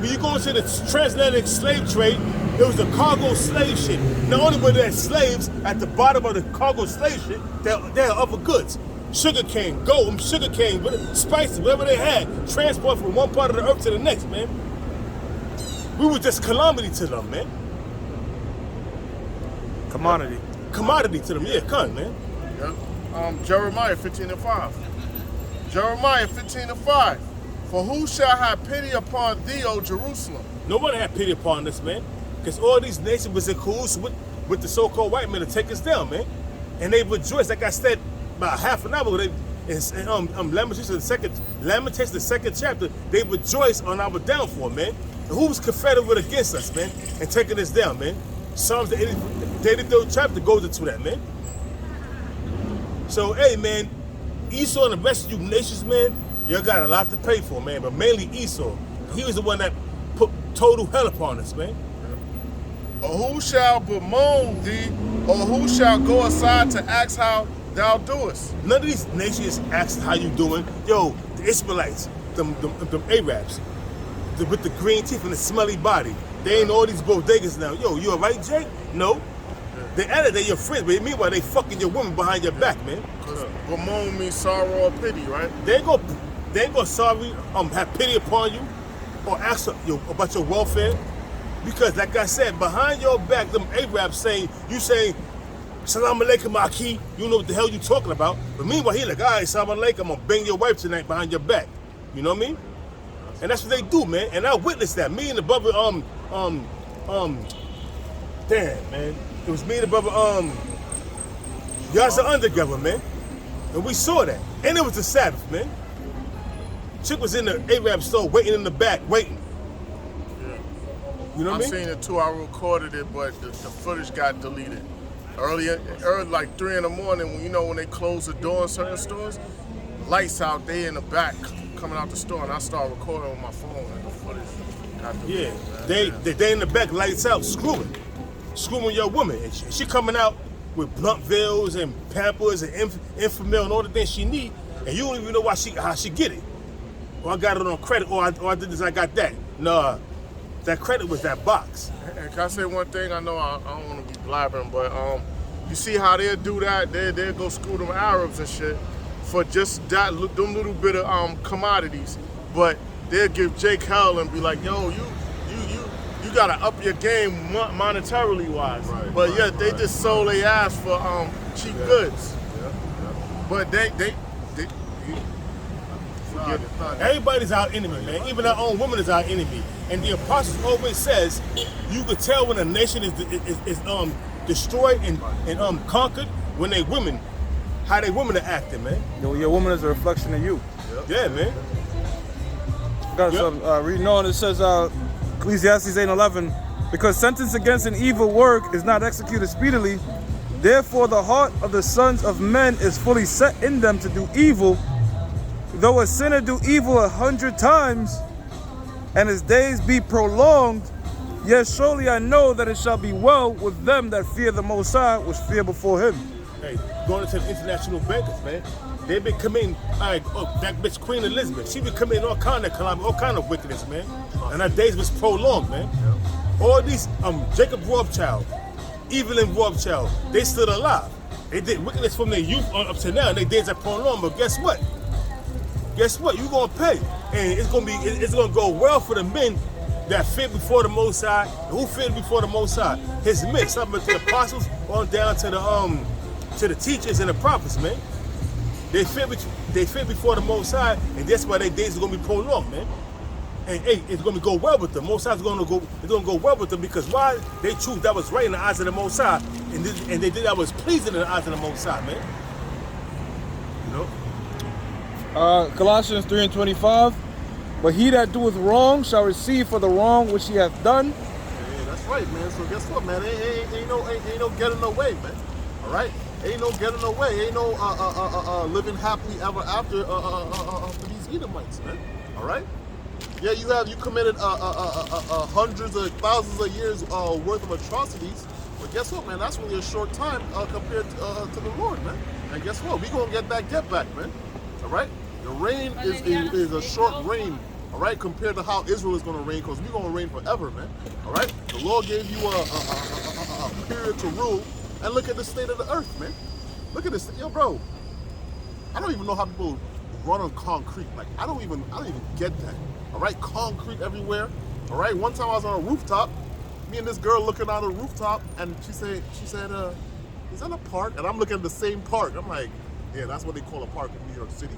S4: When you go into the transatlantic slave trade, it was the cargo slave shit. Not only were there slaves at the bottom of the cargo slave shit, there are other goods. Sugarcane, gold, sugarcane, spices, whatever they had, transport from one part of the earth to the next, man. We were just calamity to them, man.
S1: Commodity.
S4: Commodity to them, yeah, man.
S6: Yep. Jeremiah 15:5. Jeremiah 15:5. For who shall have pity upon thee, O Jerusalem?
S4: Nobody had pity upon us, man. Because all these nations was in cahoots with the so-called white men to take us down, man. And they rejoiced, like I said about half an hour ago, Lamentations, the second chapter, they rejoiced on our downfall, man. And who was confederate against us, man, and taking us down, man? Psalms, the 83rd chapter goes into that, man. So, hey, man, Esau and the rest of you nations, man, you got a lot to pay for, man, but mainly Esau. He was the one that put total hell upon us, man.
S6: Or who shall bemoan thee, or who shall go aside to ask how thou doest?
S4: None of these nations asked how you doing. Yo, the Israelites, them Arabs, with the green teeth and the smelly body. They ain't all these bodegas now. Yo, you alright, Jake? No. They added they're your friends, but meanwhile they fucking your women behind your back, man.
S6: Because bemoan means sorrow or pity, right?
S4: They ain't gonna sorry, have pity upon you or ask you about your welfare. Because like I said, behind your back, them Arabs saying, Salam alaikum, Aki, you know what the hell you talking about. But meanwhile, he like, all right, Salam alaikum, I'm gonna bang your wife tonight behind your back. You know what I mean? And that's what they do, man. And I witnessed that. Me and the brother, damn, man. It was me and the brother, Yasser Undercover, man. And we saw that. And it was the Sabbath, man. Chick was in the Arab store waiting in the back, waiting.
S6: Yeah.
S4: You know what I mean?
S6: I seen it too. I recorded it, but the footage got deleted. Early, like 3 in the morning, when they close the door in certain stores, lights out, they in the back coming out the store, and I started recording on my phone, and the footage got deleted.
S4: Yeah, they in the back, lights out, screwing your woman. And she coming out with blunt veils and Pampers and Enfamil and all the things she need, and you don't even know how she get it. Or I got it on credit, or I did this, I got that. Nah, that credit was that box.
S6: And can I say one thing? I know I don't want to be blabbering, but you see how they'll do that? They'll go screw them Arabs and shit for just that them little bit of commodities, but they'll give Jake hell and be like, yo, you gotta up your game monetarily wise. Right, but they just sold their ass for cheap goods. Yeah. But they forget it.
S4: Everybody's our enemy, man. Even our own woman is our enemy. And the apostles always says, you could tell when a nation is destroyed and conquered when how they women are acting, man.
S1: Your woman is a reflection of you.
S4: Yep. Yeah, man.
S1: Got some reading on. It says Ecclesiastes 8:11, because sentence against an evil work is not executed speedily, therefore the heart of the sons of men is fully set in them to do evil. Though a sinner do evil 100 times, and his days be prolonged, yet surely I know that it shall be well with them that fear the Most High, which fear before him.
S4: Hey, going into the international bankers, man. They've been committing, that bitch Queen Elizabeth, she been committing all kind of calamity, all kind of wickedness, man. And her days was prolonged, man. All these, Jacob Rothschild, Evelyn Rothschild, they still alive. They did wickedness from their youth on up to now, and their days are prolonged, but guess what? You gonna pay. And it's gonna go well for the men that fear before the Most High. And who feared before the Most High? His men, something to the apostles, on down to the teachers and the prophets, man. They fear before the Most High, and that's why their days are gonna be prolonged, man. And hey, it's gonna go well with them. Most High's gonna go well with them, because why? They choose that was right in the eyes of the Most High, and they did that was pleasing in the eyes of the Most High, man. You know?
S1: Colossians 3:25, but he that doeth wrong shall receive for the wrong which he hath done.
S2: Yeah, that's right, man. So guess what, man? Ain't no getting away, man. All right? Ain't no getting away. Ain't no living happily ever after for these Edomites, man. All right? Yeah, you committed hundreds of thousands of years worth of atrocities, but guess what, man? That's really a short time compared to the Lord, man. And guess what? We gonna get that get back, man. All right? The rain is a short rain, all right, compared to how Israel is going to reign, because we're going to reign forever, man. All right? The Lord gave you a period to rule, and look at the state of the earth, man. Look at this. Yo, bro, I don't even know how people run on concrete. Like, I don't even get that. All right? Concrete everywhere. All right? One time I was on a rooftop, me and this girl looking out of the rooftop, and she said, is that a park? And I'm looking at the same park. I'm like, yeah, that's what they call a park in New York City.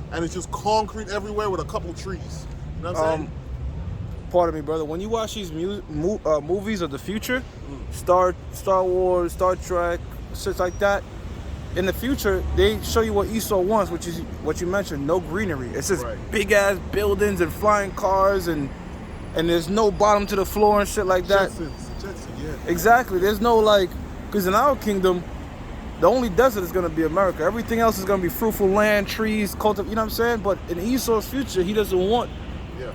S2: And it's just concrete everywhere with a couple trees. You know what I'm saying?
S1: Pardon me, brother. When you watch these movies of the future, Star Wars, Star Trek, shit like that, in the future, they show you what Esau wants, which is what you mentioned, no greenery. It's just big ass buildings and flying cars, and there's no bottom to the floor and shit like that.
S2: Jetsons, yeah.
S1: Exactly. There's no like, because in our kingdom, the only desert is going to be America. Everything else is going to be fruitful land, trees, cultivate. You know what I'm saying? But in Esau's future, he doesn't want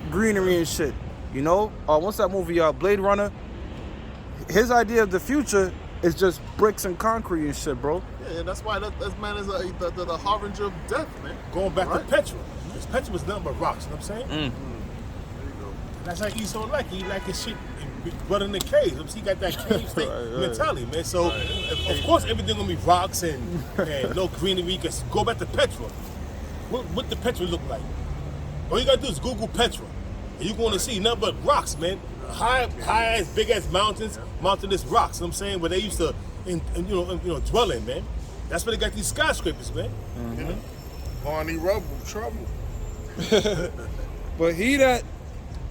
S1: greenery and shit. You know? What's that movie? Blade Runner. His idea of the future is just bricks and concrete and shit, bro.
S2: Yeah, and that's why that man is the harbinger of death, man.
S4: Going back to Petra. Because Petra was nothing but rocks, you know what I'm saying?
S2: There you go.
S4: That's how Esau like it. He like his shit but in the cave. He got that cave state mentality, man. So, of course, everything gonna be rocks and no greenery. Cause go back to Petra. What the Petra look like? All you gotta do is Google Petra, and you're gonna see nothing but rocks, man. High as big as mountains, mountainous rocks. You know what I'm saying, where they used to, dwell in, man. That's where they got these skyscrapers, man.
S3: Barney Rubble, trouble.
S1: But he that,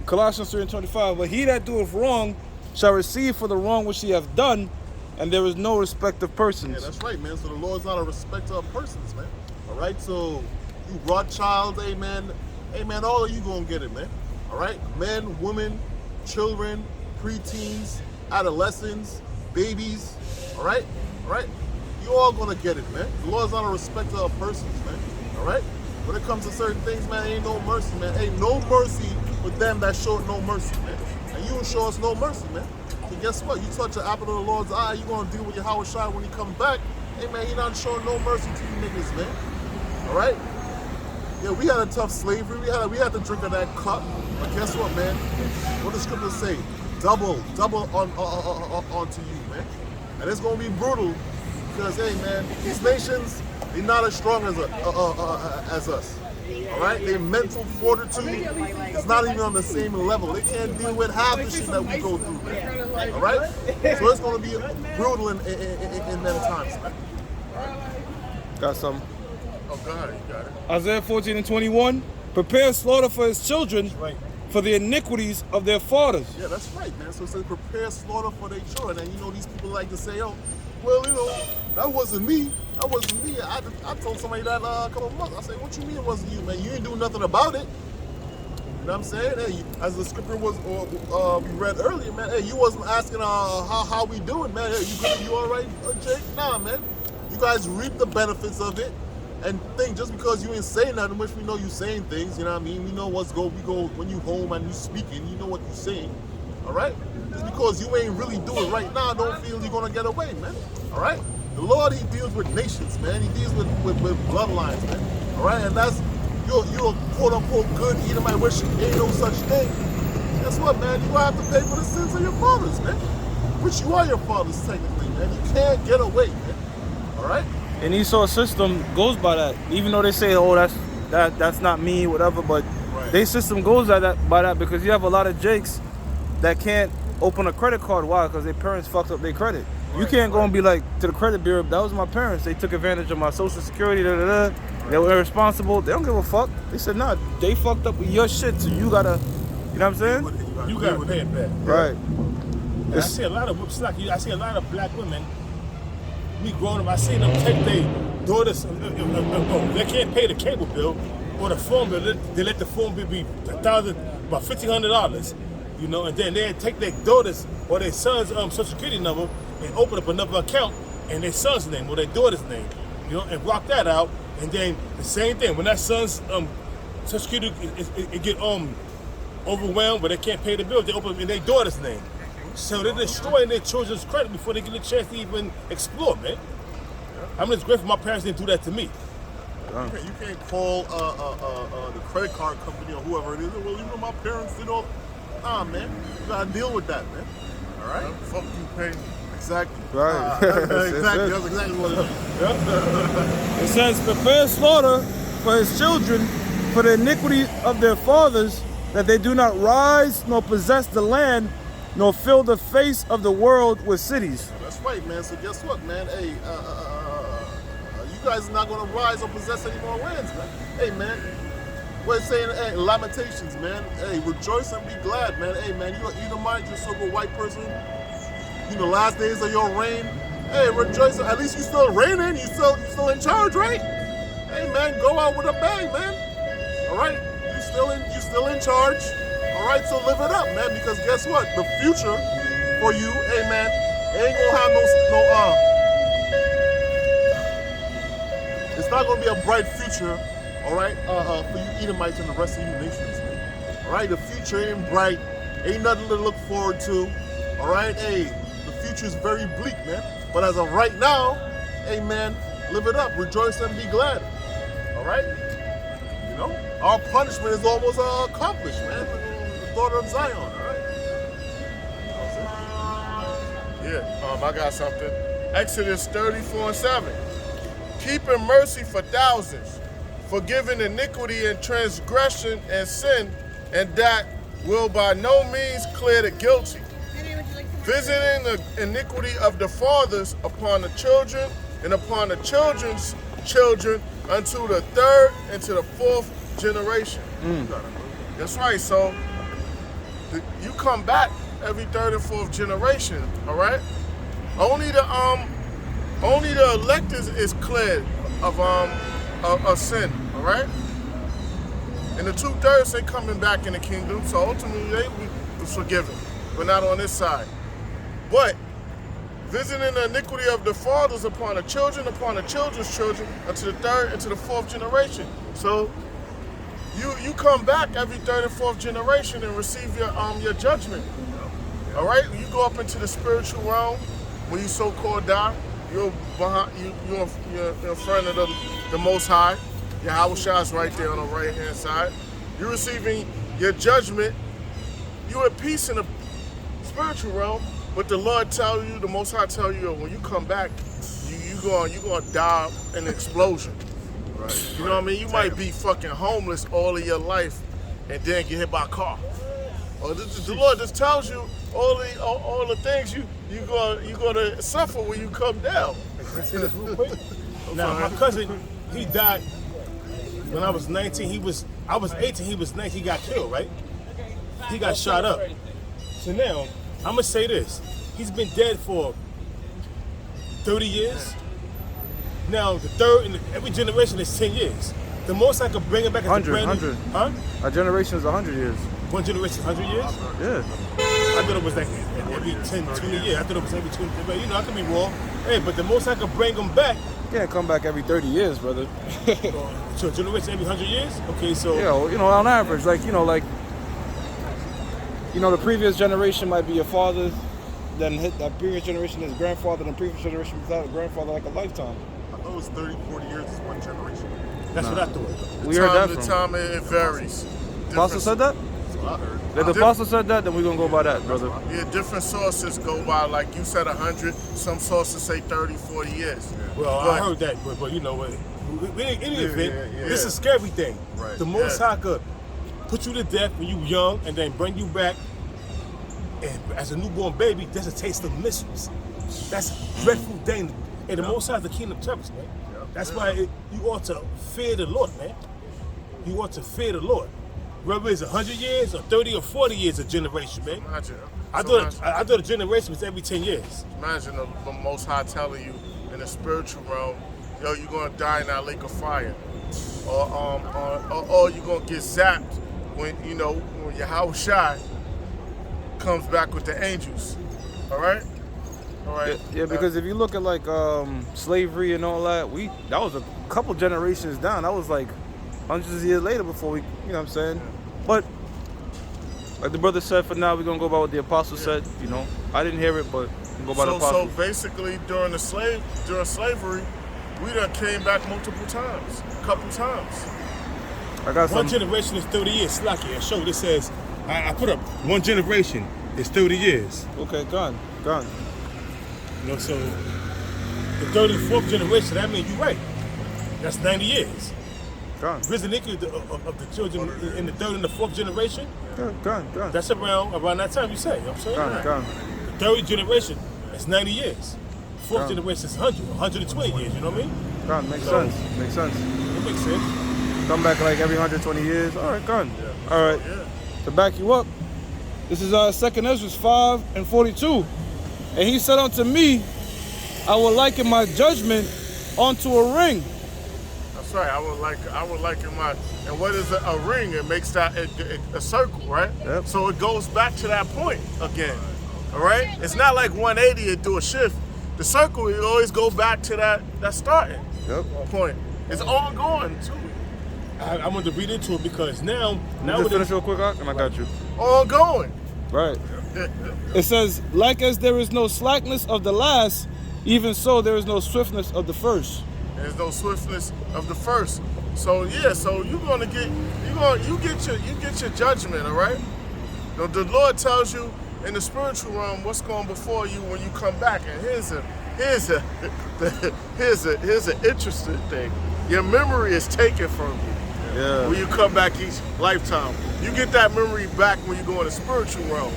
S1: Colossians 3:25, but he that doeth wrong shall receive for the wrong which he hath done, and there is no respect of persons.
S2: Yeah, that's right, man. So the Lord's not a respecter of persons, man. All right, so you Rothschilds, amen, all of you gonna get it, man. All right, men, women, children, preteens, adolescents, babies, all right, you all gonna get it, man. The Lord's not a respecter of persons, man. All right, when it comes to certain things, man, ain't no mercy, man. Ain't no mercy with them that show no mercy, man. And you will show us no mercy, man. So guess what? You touch the apple of the Lord's eye, you gonna deal with your Howard Shai when he comes back. Hey, man, he not showing no mercy to you niggas, man. All right. Yeah, we had a tough slavery. We had to drink of that cup. But guess what, man? What the scriptures say? Double onto you, man. And it's gonna be brutal because, hey, man, these nations, they're not as strong as us. All right, their mental fortitude is not even on the same level. They can't deal with half the shit that we go through, man. All right, so it's gonna be brutal in them times, man.
S1: Got something.
S2: Oh, got it.
S1: Isaiah 14:21. Prepare slaughter for his children, for the iniquities of their fathers.
S2: Yeah, that's right, man. So it says prepare slaughter for their children. And these people like to say, oh, well, that wasn't me. That wasn't me. I told somebody that a couple of months. I said, what you mean it wasn't you, man? You ain't doing nothing about it. You know what I'm saying? Hey, as the scripture was we read earlier, man. Hey, you wasn't asking how we doing, man. Hey, you all right, Jake? Nah, man. You guys reap the benefits of it. And think just because you ain't saying nothing, which we know you saying things, you know what I mean? We know we go when you home and you speaking, you know what you saying. All right? Just because you ain't really doing it right now, don't feel you're gonna get away, man. All right? The Lord, he deals with nations, man. He deals with bloodlines, man. All right? And that's you're a quote unquote good Edomite, which ain't no such thing. Guess what, man? You gonna have to pay for the sins of your fathers, man. Which you are your fathers technically, man. You can't get away, man. All right?
S1: And Esau's system goes by that. Even though they say, oh, that's not me, whatever, but their system goes by that because you have a lot of Jakes that can't open a credit card. Why? Because their parents fucked up their credit. You can't go and be like, to the credit bureau, that was my parents. They took advantage of my social security, They were irresponsible. They don't give a fuck. They said, nah, they fucked up with your shit, so you gotta, you know what I'm saying?
S4: You gotta pay it back.
S1: Right.
S4: I see a lot of slack. I see a lot of black women. Me growing up, I seen them take their daughters. They can't pay the cable bill or the phone bill. They let the phone bill be about $1,500, and then they take their daughters or their son's social security number and open up another account in their son's name or their daughter's name, and rock that out. And then the same thing when that son's social security it get overwhelmed, but they can't pay the bill. They open it in their daughter's name. So they're destroying their children's credit before they get a chance to even explore, man. I mean, it's great for my parents didn't do that to me.
S2: You can't call the credit card company or whoever it is. Well, you know my parents did all. Nah, man, you gotta deal with that, man. All right.
S6: Fuck you, pay me.
S2: Exactly.
S1: Right.
S2: Exactly. That's exactly what it is.
S1: It says, prepare slaughter for his children for the iniquity of their fathers, that they do not rise nor possess the land, nor fill the face of the world with cities.
S2: That's right, man. So guess what, man? Hey, you guys are not gonna rise or possess any more lands, man. Hey, man. What it's saying, hey, Lamentations, man. Hey, rejoice and be glad, man. Hey, man, you're an Edomite, you're a so-called white person. You know, last days of your reign. Hey, rejoice. At least you still reigning. You still in charge, right? Hey, man, go out with a bang, man. All right, you still in charge. All right, so live it up, man. Because guess what? The future for you, hey, man, ain't gonna have no. It's not gonna be a bright future. All right, for you Edomites and the rest of you nations, man. All right, the future ain't bright. Ain't nothing to look forward to. All right, hey, the future is very bleak, man. But as of right now, hey, man, live it up. Rejoice and be glad. All right? You know, our punishment is almost accomplished, man. The daughter of Zion, all right?
S6: Yeah, I got something. Exodus 34:7. Keeping mercy for thousands, forgiving iniquity and transgression and sin, and that will by no means clear the guilty. Visiting the iniquity of the fathers upon the children and upon the children's children unto the third and to the fourth generation. That's right. So you come back every third and fourth generation. All right. Only the elect is cleared of sin. All right. And the 2/3 ain't coming back in the kingdom. So ultimately they be forgiven, but not on this side. But visiting the iniquity of the fathers upon the children's children, unto the third and to the fourth generation. So you come back every third and fourth generation and receive your judgment. All right, you go up into the spiritual realm when you so-called die. You're in front of the Most High. Yahweh is right there on the right-hand side. You're receiving your judgment. You're at peace in the spiritual realm. But the Lord tell you, the Most High tell you, when you come back, you gonna die in an explosion. Right. You know what I mean? You might be fucking homeless all of your life, and then get hit by a car. Or the Lord just tells you all the things you gonna suffer when you come down.
S4: Can I say this real quick? Now, my cousin, he died when I was 19. I was 18. He was 19. He got killed, right? He got shot up. So now, I'm gonna say this. He's been dead for 30 years. Now, the third and every generation is 10 years. The most I could bring it back is
S1: 100.
S4: Huh?
S1: A generation is 100 years.
S4: One generation, 100 years?
S1: Yeah.
S4: I thought it was like every 10, 20 years. I thought it was every 20. But you know, I could be wrong. Hey, but the most I could bring them back.
S1: You can't come back every 30 years, brother.
S4: So a generation every 100 years? Okay, so.
S1: Yeah, well, on average, the previous generation might be your father, then hit that previous generation his grandfather, then previous generation without a grandfather, like a lifetime.
S2: I thought it was 30, 40 years is one generation.
S4: That's what I thought.
S1: We heard that
S6: The
S1: from.
S6: time it varies.
S1: Apostle said that?
S2: That's what I heard.
S1: If the apostle said that, then we're going to go by that, brother.
S6: Yeah, different sources go by, like you said, 100. Some sources say 30, 40 years.
S4: Well,
S6: But-
S4: I heard that, but you know what? In any event,
S2: yeah.
S4: this is a scary thing.
S2: Right.
S4: The Most
S6: Yeah.
S4: High could put you to death when you young and then bring you back. And as a newborn baby, that's a taste of missiles. That's dreadful thing. And the Most High is the King of terrors, man. That's why you ought to fear the Lord, man. You ought to fear the Lord. Whether it's 100 years or 30 or 40 years a generation, man.
S6: Imagine.
S4: I thought a generation was every 10 years.
S6: Imagine the Most High telling you in the spiritual realm, yo, you're gonna die in that lake of fire, or you're gonna get zapped when when Yahweh comes back with the angels. All right.
S1: Yeah, because if you look at slavery and all that, that was a couple generations down. That was like hundreds of years later before we, you know what I'm saying? But like the brother said, for now we're gonna go by what the apostle said. I didn't hear it, but we'll go by the
S6: So
S1: apostle.
S6: basically, during slavery, we done came back multiple times, couple times.
S1: I got
S4: One
S1: some.
S4: generation is 30 years. Slacky, I showed it says, I put up one generation is 30 years.
S1: Okay, gone.
S4: You know, so the third and fourth generation, that means you're right. That's 90 years.
S1: Gone.
S4: Risen iniquity of the children in the third and the fourth generation,
S1: Gone.
S4: that's around that time you say. You know what I'm saying?
S1: Gone.
S4: The third generation, that's 90 years. Fourth
S1: Gone.
S4: generation is 120 years, you know what I mean?
S1: Gone. Makes
S4: So-
S1: sense. Makes sense.
S4: It makes sense.
S1: Come back like every 120 years. All right, gone. All right. To back you up, this is 2nd Ezra 5:42. And he said unto me, I will liken my judgment unto a ring.
S6: That's right. I would like in my. And what is a ring? It makes that a circle, right?
S1: Yep.
S6: So it goes back to that point again. All right. It's not like 180 and do a shift. The circle, you always go back to that starting
S1: Yep.
S6: point. It's ongoing too.
S4: I wanted to read into it because now
S1: Just
S4: with
S1: finish real quick, Ak, and I got you.
S6: Ongoing.
S1: Right. It says, like as there is no slackness of the last, even so there is no swiftness of the first.
S6: There's no swiftness of the first. So yeah, so you get your judgment, all right? The Lord tells you in the spiritual realm what's going before you when you come back. And here's an interesting thing. Your memory is taken from you
S1: Yeah.
S6: when you come back each lifetime. You get that memory back when you go in the spiritual realm.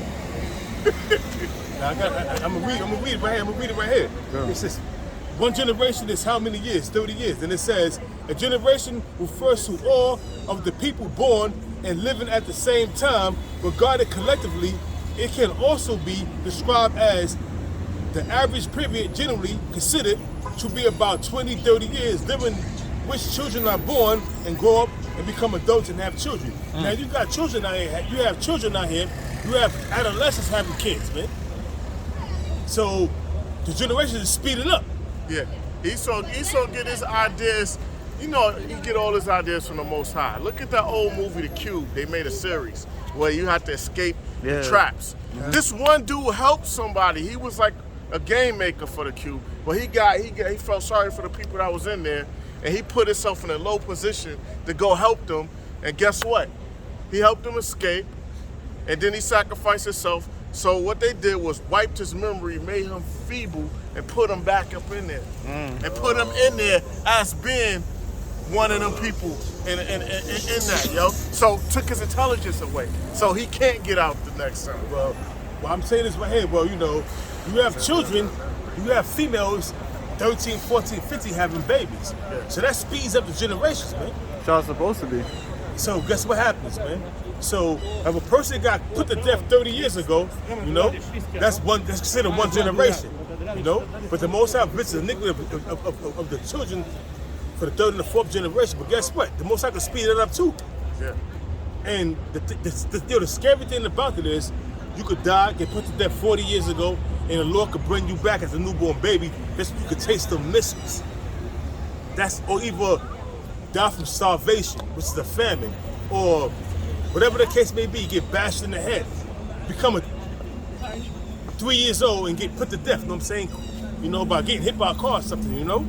S4: Now I'm gonna read it right here. I'm gonna read it right here.
S1: Go.
S4: It says, one generation is how many years? 30 years. And it says, a generation refers to all of the people born and living at the same time, regarded collectively. It can also be described as the average period generally considered to be about 20, 30 years, during which children are born and grow up and become adults and have children. Now you got children out here, you have children out here, you have adolescents having kids, man. So the generation is speeding up.
S6: Yeah, Esau get his ideas. You know, he get all his ideas from the Most High. Look at that old movie, The Cube. They made a series where you have to escape the traps. This one dude helped somebody. He was like a game maker for The Cube, but he felt sorry for the people that was in there, and he put himself in a low position to go help them. And guess what? He helped them escape, and then he sacrificed himself. So what they did was wiped his memory, made him feeble, and put him back up in there. And put him in there as being one of them people in that, yo. So took his intelligence away. So he can't get out the next time.
S4: Well, I'm saying this right here. Well, you know, you have children, you have females, 13, 14, 15 having babies. So that speeds up the generations, man.
S1: That's how it's supposed to be.
S4: So guess what happens, man? So if a person got put to death 30 years ago, you know, that's considered one generation, you know. But the Most High visits the iniquity of the children for the third and the fourth generation. But guess what? The Most High can speed it up too.
S6: Yeah.
S4: And the scary thing about it is, you could die, get put to death 40 years ago, and the Lord could bring you back as a newborn baby. That's you could taste the missiles. That's or either die from starvation, which is a famine, or whatever the case may be, get bashed in the head, become 3 years old and get put to death. You know what I'm saying? You know, by getting hit by a car or something. You know.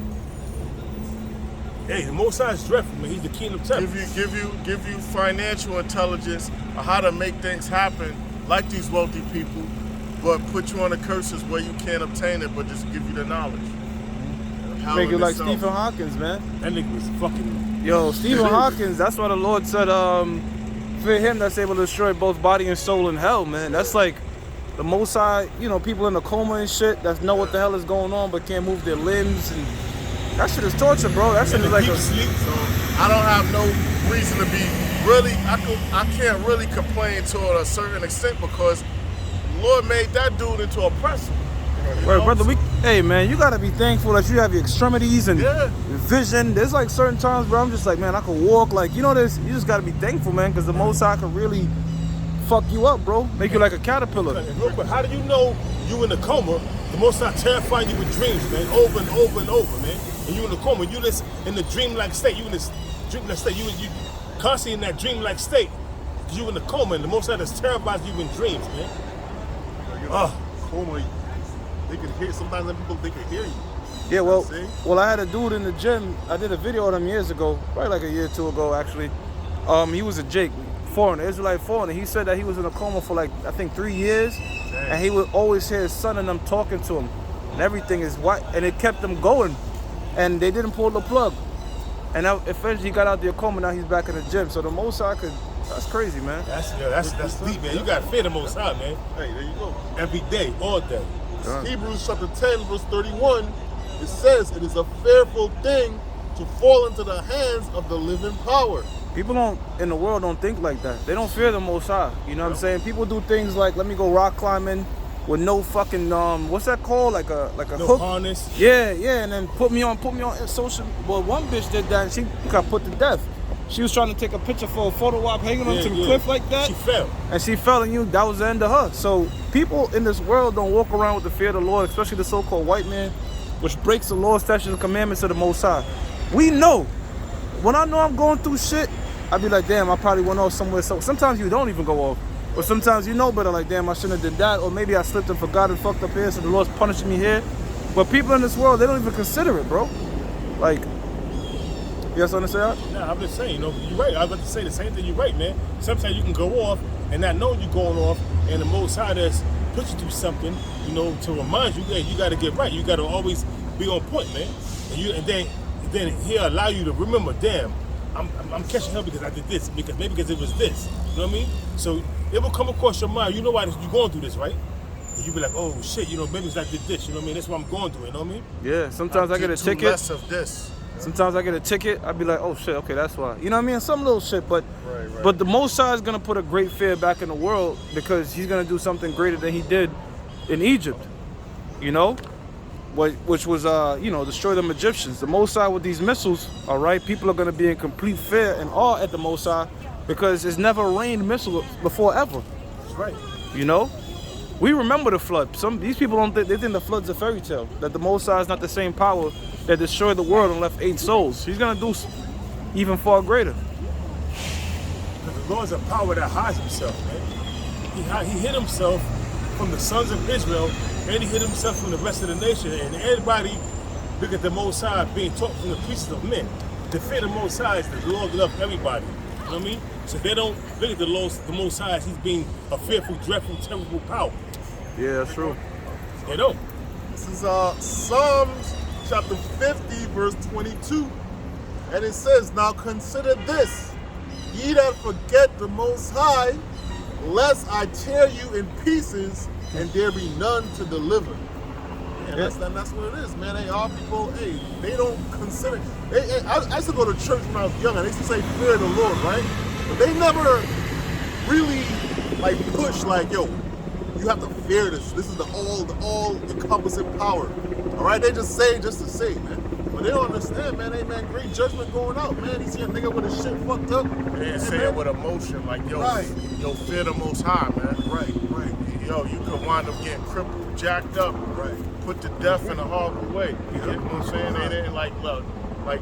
S4: Hey, the Most High is dreadful, man. He's the king of terror.
S6: Give you financial intelligence on how to make things happen like these wealthy people, but put you on the curses where you can't obtain it, but just give you the knowledge.
S1: Make it like Stephen Hawkins, man.
S4: That nigga was fucking.
S1: Yo, Stephen Hawkins, that's why the Lord said, for him that's able to destroy both body and soul in hell, man. That's like the Most High, you know, people in a coma and shit that know what the hell is going on but can't move their limbs, and that shit is torture, bro. That shit is like
S4: deep
S1: a
S4: sleep.
S6: So I don't have no reason to be really. I can't really complain to a certain extent because the Lord made that dude into a oppressor.
S1: Well, brother, hey man, you gotta be thankful that you have your extremities and
S6: Yeah.
S1: your vision. There's like certain times, bro, I'm just like, man, I could walk. Like, you know this. You just gotta be thankful, man, because the Most High could really fuck you up, bro. Make you like a caterpillar.
S4: Real quick, how do you know you in a coma? The Most High terrifying you with dreams, man, over and over and over, man. And you in a coma, you just in the dreamlike state. You in this dreamlike state. You constantly in that dreamlike state. You in the coma, and the Most High just terrifies you in dreams, man.
S2: Coma, they can hear. Sometimes people they can hear you.
S1: Yeah, well,
S2: See?
S1: I had a dude in the gym. I did a video on him years ago, probably like a year or two ago, actually. He was a Jake, foreigner, Israelite foreigner. He said that he was in a coma for like, I think 3 years, and he would always hear his son and them talking to him, and everything is white, and it kept him going, and they didn't pull the plug. And now, eventually he got out the coma, now he's back in the gym. So the Most High that's crazy, man.
S4: That's deep, man. You got to fear the Most High, man.
S2: Hey, there you go.
S4: Every day, all day.
S2: Hebrews chapter 10, verse 31, it says, it is a fearful thing to fall into the hands of the living power.
S1: People in the world don't think like that. They don't fear the Most High. You know what I'm saying? People do things like, let me go rock climbing with no fucking, what's that called? Like a
S4: No
S1: hook?
S4: harness.
S1: Yeah, and then put me on social. Well, one bitch did that and she got put to death. She was trying to take a picture for a photo op hanging onto the cliff like that.
S4: She fell.
S1: And she fell, and that was the end of her. So people in this world don't walk around with the fear of the Lord, especially the so-called white man, which breaks the law, statutes, and commandments of the Most High. We know. When I know I'm going through shit, I be like, damn, I probably went off somewhere. So sometimes you don't even go off. Or sometimes you know better, like, damn, I shouldn't have did that. Or maybe I slipped and forgot and fucked up here, so the Lord's punishing me here. But people in this world, they don't even consider it, bro. Like, you got something to say, Art?
S4: Nah, I'm just saying, you're right. I was about to say the same thing. You're right, man. Sometimes you can go off and not know you're going off, and the Most High that's put you through something, to remind you that you got to get right. You got to always be on point, man. And then He'll allow you to remember, damn, I'm catching hell because I did this, because it was this. You know what I mean? So it will come across your mind. You know why you're going through this, right? And you be like, oh shit, maybe I did this. You know what I mean? That's what I'm going through. You know what I mean?
S1: Yeah. Sometimes I get a
S2: Too
S1: ticket.
S2: less of this.
S1: Sometimes I get a ticket, I'd be like, oh shit, okay, that's why. You know what I mean? Some little shit, but
S2: Right.
S1: but the Most High is gonna put a great fear back in the world because he's gonna do something greater than he did in Egypt. Which was destroy them Egyptians. The Most High with these missiles, all right, people are gonna be in complete fear and awe at the Most High because it's never rained missiles before ever.
S4: That's right.
S1: We remember the flood. These people don't think, they think the flood's a fairy tale. That the Most High is not the same power that destroyed the world and left 8 souls. He's gonna do even far greater.
S4: Because the Lord's a power that hides himself, man. He hid himself from the sons of Israel, and he hid himself from the rest of the nation. And everybody look at the Most High being taught from the priests of men. To fear the Most High is the Lord love everybody. You know what I mean? So they don't look at the Most High as he's being a fearful, dreadful, terrible power.
S1: Yeah, that's true.
S4: They don't.
S2: This is Psalms chapter 50, verse 22. And it says, now consider this, ye that forget the Most High, lest I tear you in pieces, and there be none to deliver. And that's what it is, man. Our people, they don't consider. I used to go to church when I was young, and they used to say, fear the Lord, right? But they never really, push, yo, you have to fear this. This is the all-encompassing power. All right? They just say just to say, man. But they don't understand, man. Great judgment going out, man. You see a nigga with his shit fucked up.
S6: And say it with emotion, yo,
S2: Right.
S6: yo, fear the Most High, man.
S2: Right.
S6: Yo, you could wind up getting crippled, jacked up, put to death in a horrible way. You know what I'm saying? They didn't look,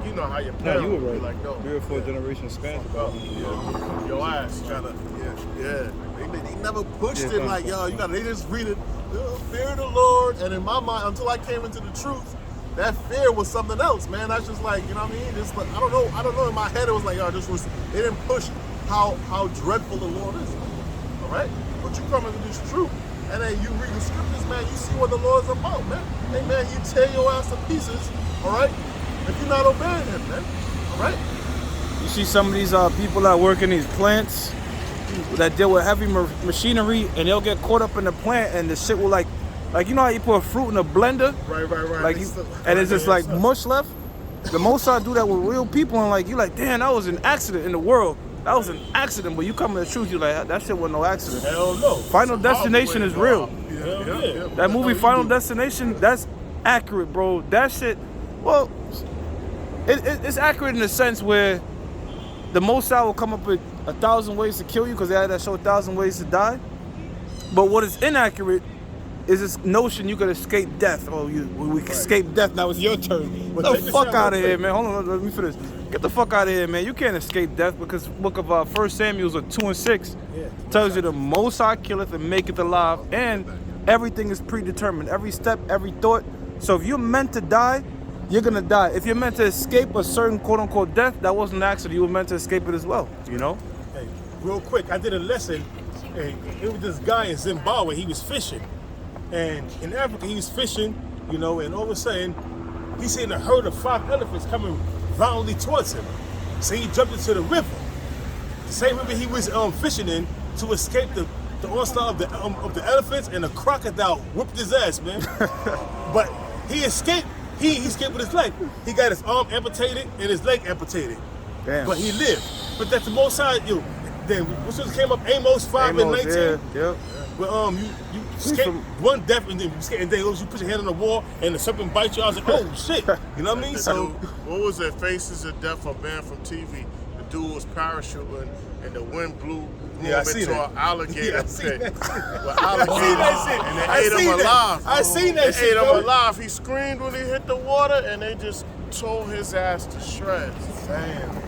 S6: you know how your parents would be like, yo,
S1: 3 or 4 generations span.
S6: your ass trying to, yeah.
S2: They never pushed it they just read it, fear the Lord. And in my mind, until I came into the truth, that fear was something else, man. That's just you know what I mean? Just I don't know. In my head, it was they didn't push how dreadful the Lord is. All right? But you come into this truth, and then you read the scriptures, man, you see what the Lord's about, man. Hey, man, he tear your ass to pieces, all right? If you're not obeying him, man, all right?
S1: You see some of these people that work in these plants that deal with heavy machinery, and they'll get caught up in the plant, and the shit will you know how you put a fruit in a blender?
S2: Right.
S1: And it's just mush left? The Most High do that with real people, and you damn, that was an accident in the world. That was an accident, but you come to the truth, you're like, that shit wasn't no accident.
S4: Hell no.
S1: Final Destination is real.
S4: Hell yeah.
S1: That movie Final Destination, that's accurate, bro. That shit, well, it's accurate in the sense where the Most High will come up with 1,000 ways to kill you because they had that show 1,000 Ways to Die. But what is inaccurate is this notion you could escape death. Oh, we escape death, now it's your turn. Get the fuck out of here, man. Hold on, let me finish. Get the fuck out of here, man. You can't escape death because book of 1 Samuel 2:6 tells you the Most High killeth and maketh alive, and everything is predetermined. Every step, every thought. So if you're meant to die, you're gonna die. If you're meant to escape a certain quote unquote death, that wasn't an accident. You were meant to escape it as well. You know.
S4: Hey, real quick, I did a lesson. And it was this guy in Zimbabwe. He was fishing, and in Africa he was fishing. You know, and all of a sudden he seen a herd of 5 elephants coming violently towards him. So he jumped into the river, the same river he was fishing in, to escape the onslaught of the elephants, and the crocodile whipped his ass, man. But he escaped. He escaped with his leg. He got his arm amputated and his leg amputated.
S1: Damn.
S4: But he lived. But that's the most side, then which one came up? Amos 5 and 19.
S1: Yeah.
S4: But you escape one death, and then you put your hand on the wall and the serpent bites you. I was like, oh shit. You know what I mean?
S6: So what was it? Faces of Death, a band from TV. The dude was parachuting and the wind blew him into an alligator pit. With alligators, and they ate him alive.
S4: I seen that
S6: They
S4: shit,
S6: ate him
S4: bro.
S6: alive. He screamed when he hit the water, and they just tore his ass to shreds.
S3: Damn.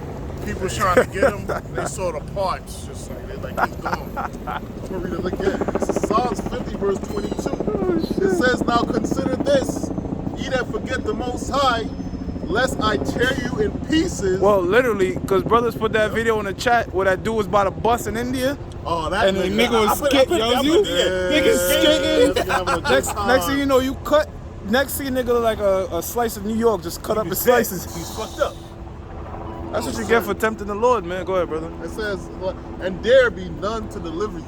S6: People trying to get him, they saw the parts, just like they're like, he's gone.
S3: I'm gonna read it again. This is Psalms 50, verse 22. It says, "Now consider this, ye that forget the Most High, lest I tear you in pieces."
S1: Well, literally, because brothers put that video in the chat where that dude was by the bus in India.
S3: Oh, that
S1: And the nigga was skating, yo, you nigga skating. Next thing you know, you cut. Next thing, nigga look like a slice of New York, just cut up in slices.
S4: He's fucked up.
S1: That's what you get for tempting the Lord, man. Go ahead, brother.
S3: It says, "And there be none to deliver you,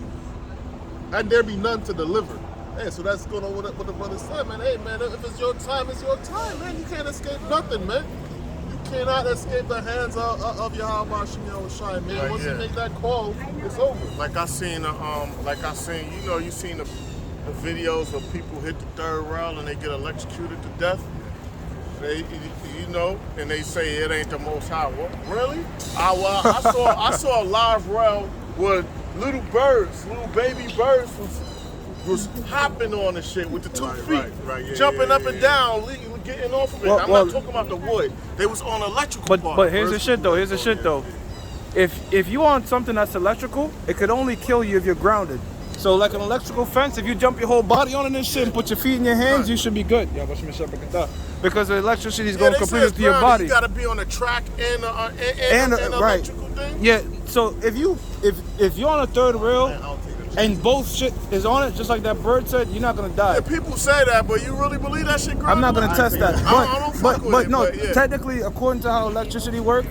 S3: and there be none to deliver." Hey, so that's going on with what the brother said, man. Hey, man, if it's your time, it's your time, man. You can't escape nothing, man. You cannot escape the hands of Yahweh Shem Yahushai, man.
S6: Right,
S3: Once
S6: yeah.
S3: you make that call, it's over.
S6: Like I seen, you seen the videos of people hit the third rail and they get electrocuted to death. They, and they say it ain't the Most High. What? Really? I saw a live rail where little baby birds was hopping on the shit with the 2 feet, jumping up and down, getting off of it. I'm not talking about the wood. They was on electrical part.
S1: But here's the shit though. If you on something that's electrical, it could only kill you if you're grounded. So like an electrical fence, if you jump your whole body on this shit and put your feet in your hands, you should be good. Because the electricity is going completely through your body.
S6: You gotta be on the track and
S1: right.
S6: electrical thing.
S1: Yeah. So if you're on a third rail and both shit is on it, just like that bird said, you're not gonna die.
S6: Yeah, people say that, but you really believe that shit,
S1: I'm not gonna test that.
S6: I don't fuck with it,
S1: no,
S6: but yeah.
S1: technically, according to how electricity works,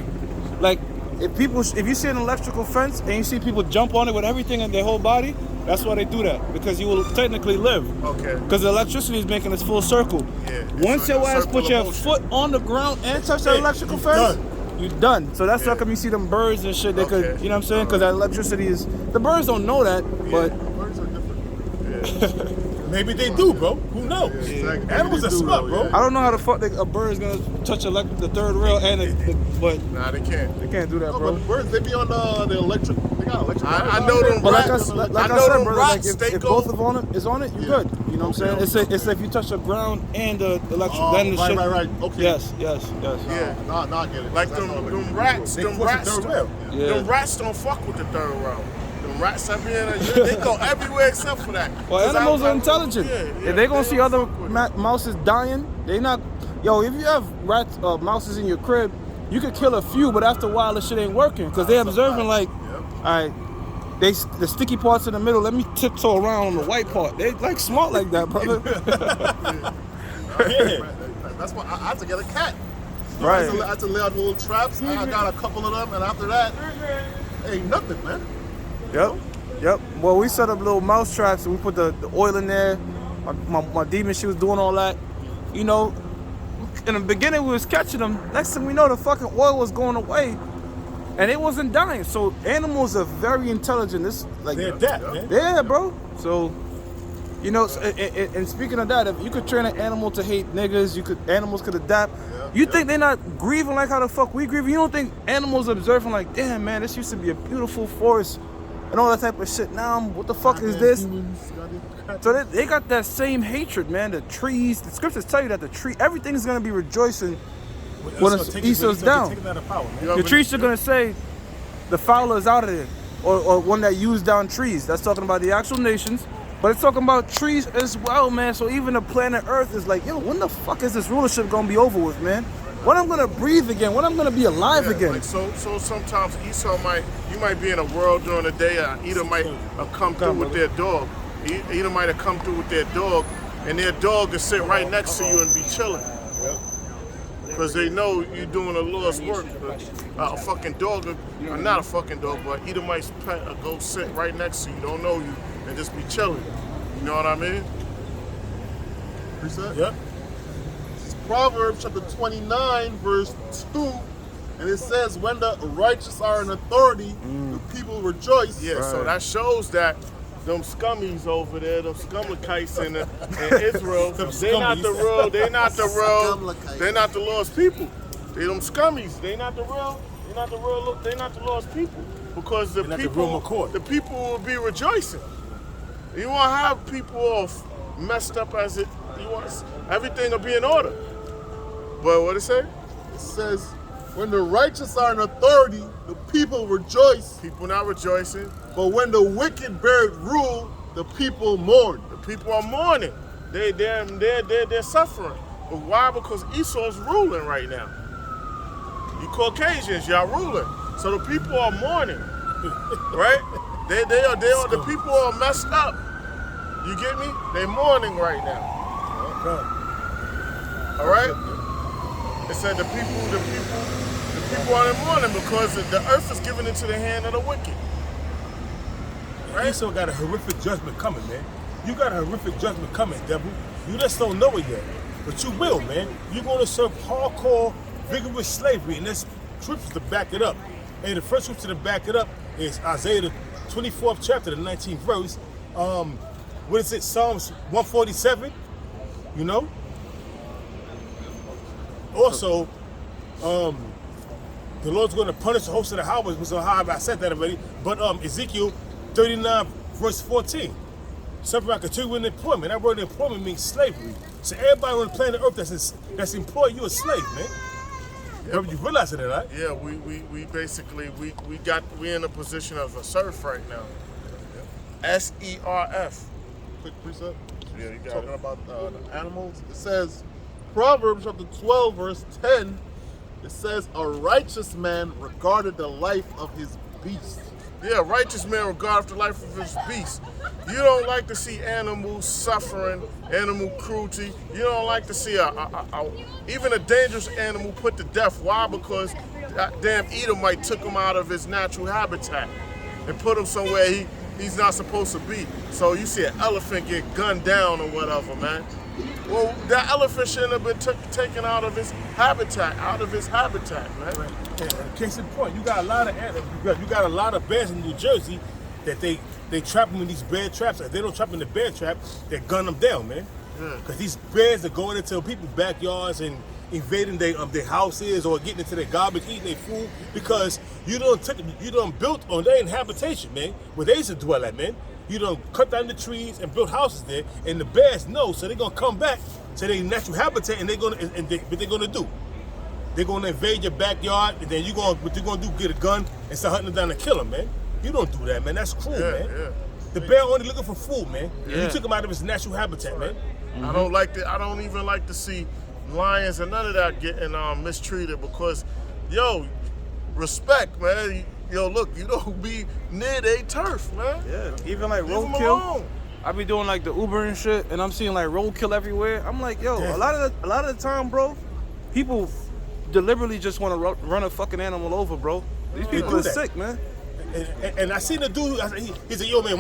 S1: like if you see an electrical fence and you see people jump on it with everything in their whole body, that's why they do that, because you will technically live.
S6: Okay.
S1: Because the electricity is making this full circle.
S6: Yeah.
S1: Once your ass put your
S6: motion.
S1: foot on the ground and touch that electrical fence, you're done. So that's how come you see them birds and shit. They could,
S6: Okay.
S1: you know what I'm saying? Because that electricity is. The birds don't know that, but
S3: Birds are different.
S4: Maybe they do, bro. Who knows?
S3: Exactly.
S4: Animals are smart, bro.
S1: I don't know how the fuck a bird is gonna touch the third rail but
S6: Nah, they can't.
S1: they can't do that,
S3: No,
S1: bro.
S3: but birds, they be on the electric. They got electric.
S6: I know them
S1: But like I
S6: rats.
S1: said,
S6: I know
S1: brother,
S6: them
S1: like
S6: rats, they
S1: if
S6: go.
S1: both of on it is on it, you're good. You know what I'm saying? It's if you touch the ground and the electric,
S3: Oh,
S1: then the shit.
S3: right. Okay.
S1: Yes.
S6: Yeah.
S3: Nah, I get it.
S6: Like
S3: That's
S6: them
S3: all I get.
S6: rats,
S4: They
S6: them
S4: push the
S6: rats,
S4: third rail.
S1: Yeah.
S6: them rats don't fuck with the third round. Them rats that be in they go everywhere except for that.
S1: Well,
S6: 'Cause
S1: animals
S6: I-
S1: are intelligent.
S6: Yeah,
S1: If they gonna
S6: they
S1: see
S6: don't
S1: other
S6: fuck with it.
S1: mouses dying, they not. Yo, if you have rats, mouses in your crib, you could kill a few, but after a while, the shit ain't working because they observing like, all right, the sticky parts in the middle. Let me tiptoe around on the white part. They like smart like that, brother.
S4: Yeah.
S3: That's why I had to get a cat.
S1: Right.
S3: I had to lay out little traps. I got a couple of them, and after that, ain't nothing, man.
S1: Yep. Well, we set up little mouse traps and we put the oil in there. My demon, she was doing all that. You know, in the beginning we was catching them. Next thing we know, the fucking oil was going away, and it wasn't dying. So animals are very intelligent. This like
S4: They adapt, man.
S1: yeah, bro. So, you know, and speaking of that, if you could train an animal to hate niggas, animals could adapt. You think they're not grieving like how the fuck we grieve? You don't think animals observing like, damn man, this used to be a beautiful forest and all that type of shit. Now, what the fuck is this? So they got that same hatred, man. The trees, the scriptures tell you that the tree, everything's gonna be rejoicing when Esau's down. The trees are gonna say, the fowler is out of there, or one that used down trees. That's talking about the actual nations. But it's talking about trees as well, man. So even the planet Earth is like, yo, when the fuck is this rulership gonna be over with, man? When I'm gonna breathe again? When I'm gonna be alive again?
S6: Like so sometimes Esau you might be in a world during the day, Edom might have come through with their dog. Edom might have come through with their dog, and their dog will sit right next to you and be chilling. Because they know you're doing a Lord's work. A fucking dog, not a fucking dog, but Edomite's pet will go sit right next to you, don't know you, and just be chilling. You know what I mean?
S2: Preset?
S4: Yep.
S2: This is Proverbs chapter 29, verse 2. And it says, when the righteous are in authority, the people rejoice.
S6: Yeah, so that shows that them scummies over there, them scumlikites in Israel, they're not the real, they're not the Lord's people. They them scummies, they're not the Lord's people. Because the people will be rejoicing. You won't have people all messed up as it, everything will be in order. But what it say?
S2: It says, when the righteous are in authority, the people rejoice.
S6: People not rejoicing.
S2: But when the wicked bear rule, the people mourn.
S6: The people are mourning. They're suffering. But why? Because Esau's ruling right now. You Caucasians, y'all ruling. So the people are mourning, right? The people are messed up. You get me? They're mourning right now. All right? It said the people are in mourning because the earth is given into the hand of the wicked.
S4: Right? Esau got a horrific judgment coming, man. You got a horrific judgment coming, devil. You just don't know it yet. But you will, man. You're going to serve hardcore, vigorous slavery, and there's scriptures to back it up. And the first scripture to back it up is Isaiah, the 24th chapter, the 19th verse. What is it? Psalms 147, you know? Also, the Lord's going to punish the host of the highways, so how I said that already. But Ezekiel 39, verse 14. Something like continuing employment. That word employment means slavery. So everybody on the planet Earth that's employed, you're a slave, man. Yeah, you realize it, right?
S6: Yeah, we basically we in a position of a serf right now. SERF.
S2: Quick precept.
S6: Yeah, you got
S2: Talking
S6: it.
S2: about the animals. It says, Proverbs chapter 12, verse 10. It says, a righteous man regarded the life of his beast.
S6: Yeah, righteous man regardeth the life of his beast. You don't like to see animals suffering, animal cruelty. You don't like to see even a dangerous animal put to death. Why? Because that damn Edomite took him out of his natural habitat and put him somewhere he's not supposed to be. So you see an elephant get gunned down or whatever, man. Well, that elephant shouldn't have been taken out of his habitat, man.
S4: Right. And case in point, you got a lot of animals, you got a lot of bears in New Jersey that they trap them in these bear traps. If they don't trap them in the bear trap, they gun them down, man. Because these bears are going into people's backyards and invading their houses or getting into their garbage, eating their food, because you don't built on their habitation, man, where they used to dwell at, man. You don't cut down the trees and build houses there, and the bears know, so they're gonna come back to their natural habitat, and what they're gonna do? They're gonna invade your backyard, and then what you're gonna do? Get a gun and start hunting them down and kill them, man. You don't do that, man. That's cruel, man.
S6: Yeah.
S4: The bear only looking for food, man. Yeah. You took him out of his natural habitat, man.
S6: I don't even like to see lions and none of that getting mistreated because, yo, respect, man. Yo, look, you don't be near their turf, man.
S1: Yeah, even like
S6: Leave them
S1: roadkill.
S6: alone.
S1: I be doing like the Uber and shit, and I'm seeing like roadkill everywhere. I'm like, yo,
S4: Yeah.
S1: a lot of the time, bro, people deliberately just want to run a fucking animal over, bro. These people
S4: do
S1: are
S4: that.
S1: sick, man.
S4: And I seen the dude. He said, "Yo, man,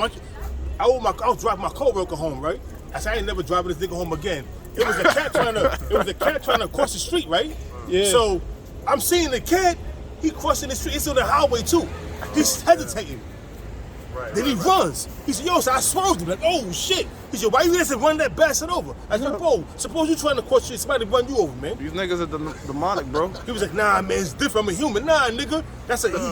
S4: I was driving my coworker home, right? I said, I ain't never driving this nigga home again. It was a cat trying to cross the street, right?
S1: Yeah.
S4: So I'm seeing the cat. He crossing the street. It's on the highway too. He's hesitating. Then he runs. He said, yo, so I swerved him. Like, oh, shit. He said, why you didn't run that bastard over? I said, bro, suppose you trying to cross the street, somebody run you over, man.
S1: These niggas are demonic, bro.
S4: He was like, nah, man, it's different. I'm a human. Nah, nigga.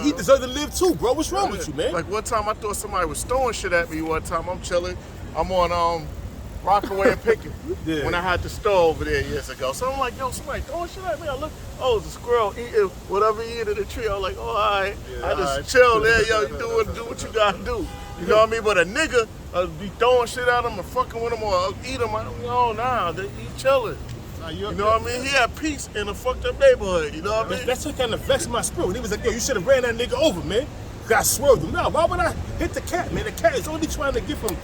S4: He deserves to live too, bro. What's wrong with you, man?
S6: Like one time I thought somebody was throwing shit at me one time. I'm chilling. I'm on Rockaway and Pickett when I had the store over there years ago. So I'm like, yo, somebody throwing shit at me. I look, oh, it's a squirrel eating whatever he eating in the tree. I'm like, oh, all right. I just chill there, yo. You do what you gotta do. You know what I mean? But a nigga be throwing shit at him and fucking with him or eat him. Oh, nah, he chilling. You know what I mean? He had peace in a fucked up neighborhood. You know what I mean?
S4: That's what kind of vexed my spirit. He was like, yo, you should have ran that nigga over, man. I swerved him. Now, why would I hit the cat, man? The cat is only trying to get from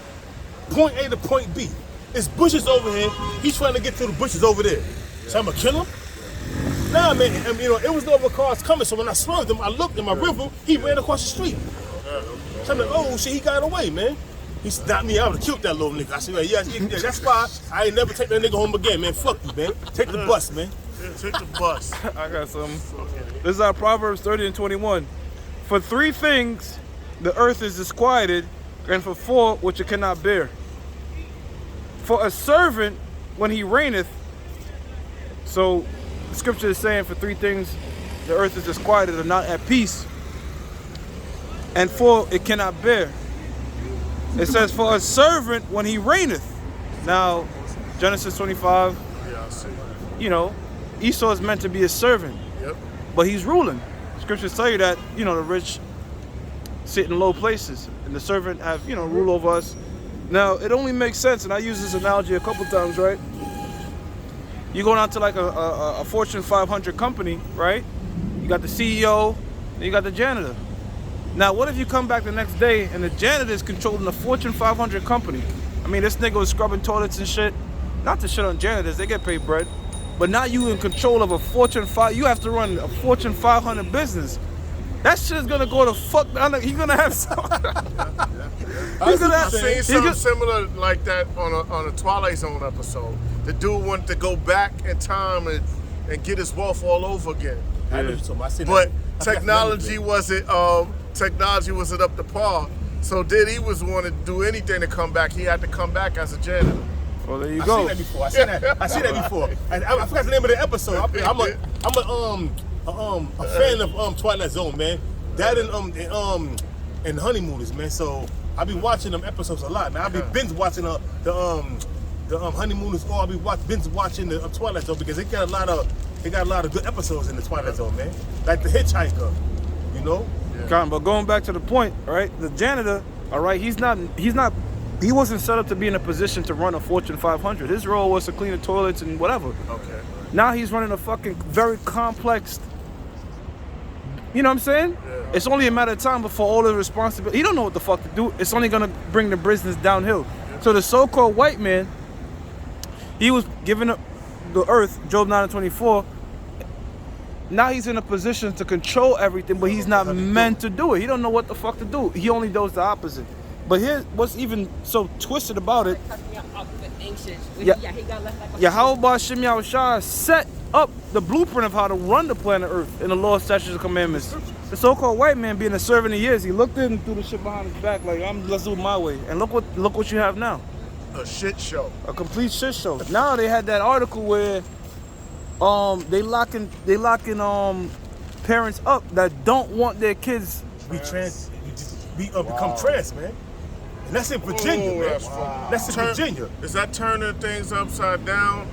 S4: point A to point B. It's bushes over here. He's trying to get to the bushes over there. So I'm gonna kill him? Nah, man. And, you know, it was no other cars coming. So when I swerved him, I looked in my river. He ran across the street. So I'm like, oh shit, he got away, man. He stopped me. I would have killed that little nigga. I said, yeah, that's why I ain't never take that nigga home again, man. Fuck you, man. Take the bus, man.
S6: Yeah, take the bus.
S1: I got some. This is Proverbs 30 and 21. For 3 things the earth is disquieted, and for 4 which it cannot bear. For a servant when he reigneth. So the scripture is saying for 3 things the earth is disquieted or not at peace, and 4 it cannot bear. It says for a servant when he reigneth. Now Genesis 25,
S6: Yeah, I see.
S1: you know, Esau is meant to be a servant,
S6: Yep.
S1: but he's ruling. Scriptures tell you that, you know, the rich sit in low places and the servant have, you know, rule over us. Now it only makes sense, and I use this analogy a couple times, right? You go down to like a Fortune 500 company, right? You got the CEO, and you got the janitor. Now, what if you come back the next day and the janitor is controlling the Fortune 500 company? I mean, this nigga was scrubbing toilets and shit. Not to shit on janitors, they get paid bread. But now you in control of a Fortune 5, you have to run a Fortune 500 business. That shit is gonna go to fuck. He's gonna have some. He's gonna
S6: I
S1: have.
S6: seen
S1: he's
S6: something
S1: gonna-
S6: similar like that on a Twilight Zone episode. The dude wanted to go back in time and get his wealth all over again.
S4: I know what you're talking about. I seen
S6: But
S4: that. I forgot
S6: technology wasn't up to par. So then he was wanting to do anything to come back. He had to come back as a janitor.
S1: Well, there you
S4: I
S1: go.
S4: seen that before. I seen that before. And I forgot the name of the episode. I'm a fan of Twilight Zone, man. That and Honeymooners, man. So I be watching them episodes a lot, man. I be binge watching the Honeymooners, or I be binge watching the Twilight Zone because they got a lot of good episodes in the Twilight Zone, man. Like the Hitchhiker, you know.
S1: But going back to the point, all right? The janitor, all right, he wasn't set up to be in a position to run a Fortune 500. His role was to clean the toilets and whatever.
S6: Okay.
S1: Now he's running a fucking very complex, you know what I'm saying?
S6: Yeah.
S1: It's only a matter of time before all the responsibility, he don't know what the fuck to do. It's only gonna bring the business downhill. So the so-called white man, he was given the earth, Job 9:24. Now he's in a position to control everything, but he's not meant to do it. He don't know what the fuck to do. He only does the opposite. But here's what's even so twisted about it. Yeah. Yahweh Shem Shah set up the blueprint of how to run the planet Earth in the law, statutes, and commandments. The so-called white man, being a servant of years, he looked in through the shit behind his back like, let's do it my way. And look what you have now.
S6: A shit show.
S1: A complete shit show. Now they had that article where they locking parents up that don't want their kids
S4: become trans, man. And that's in Virginia, man. That's in Virginia.
S6: Is that turning things upside down?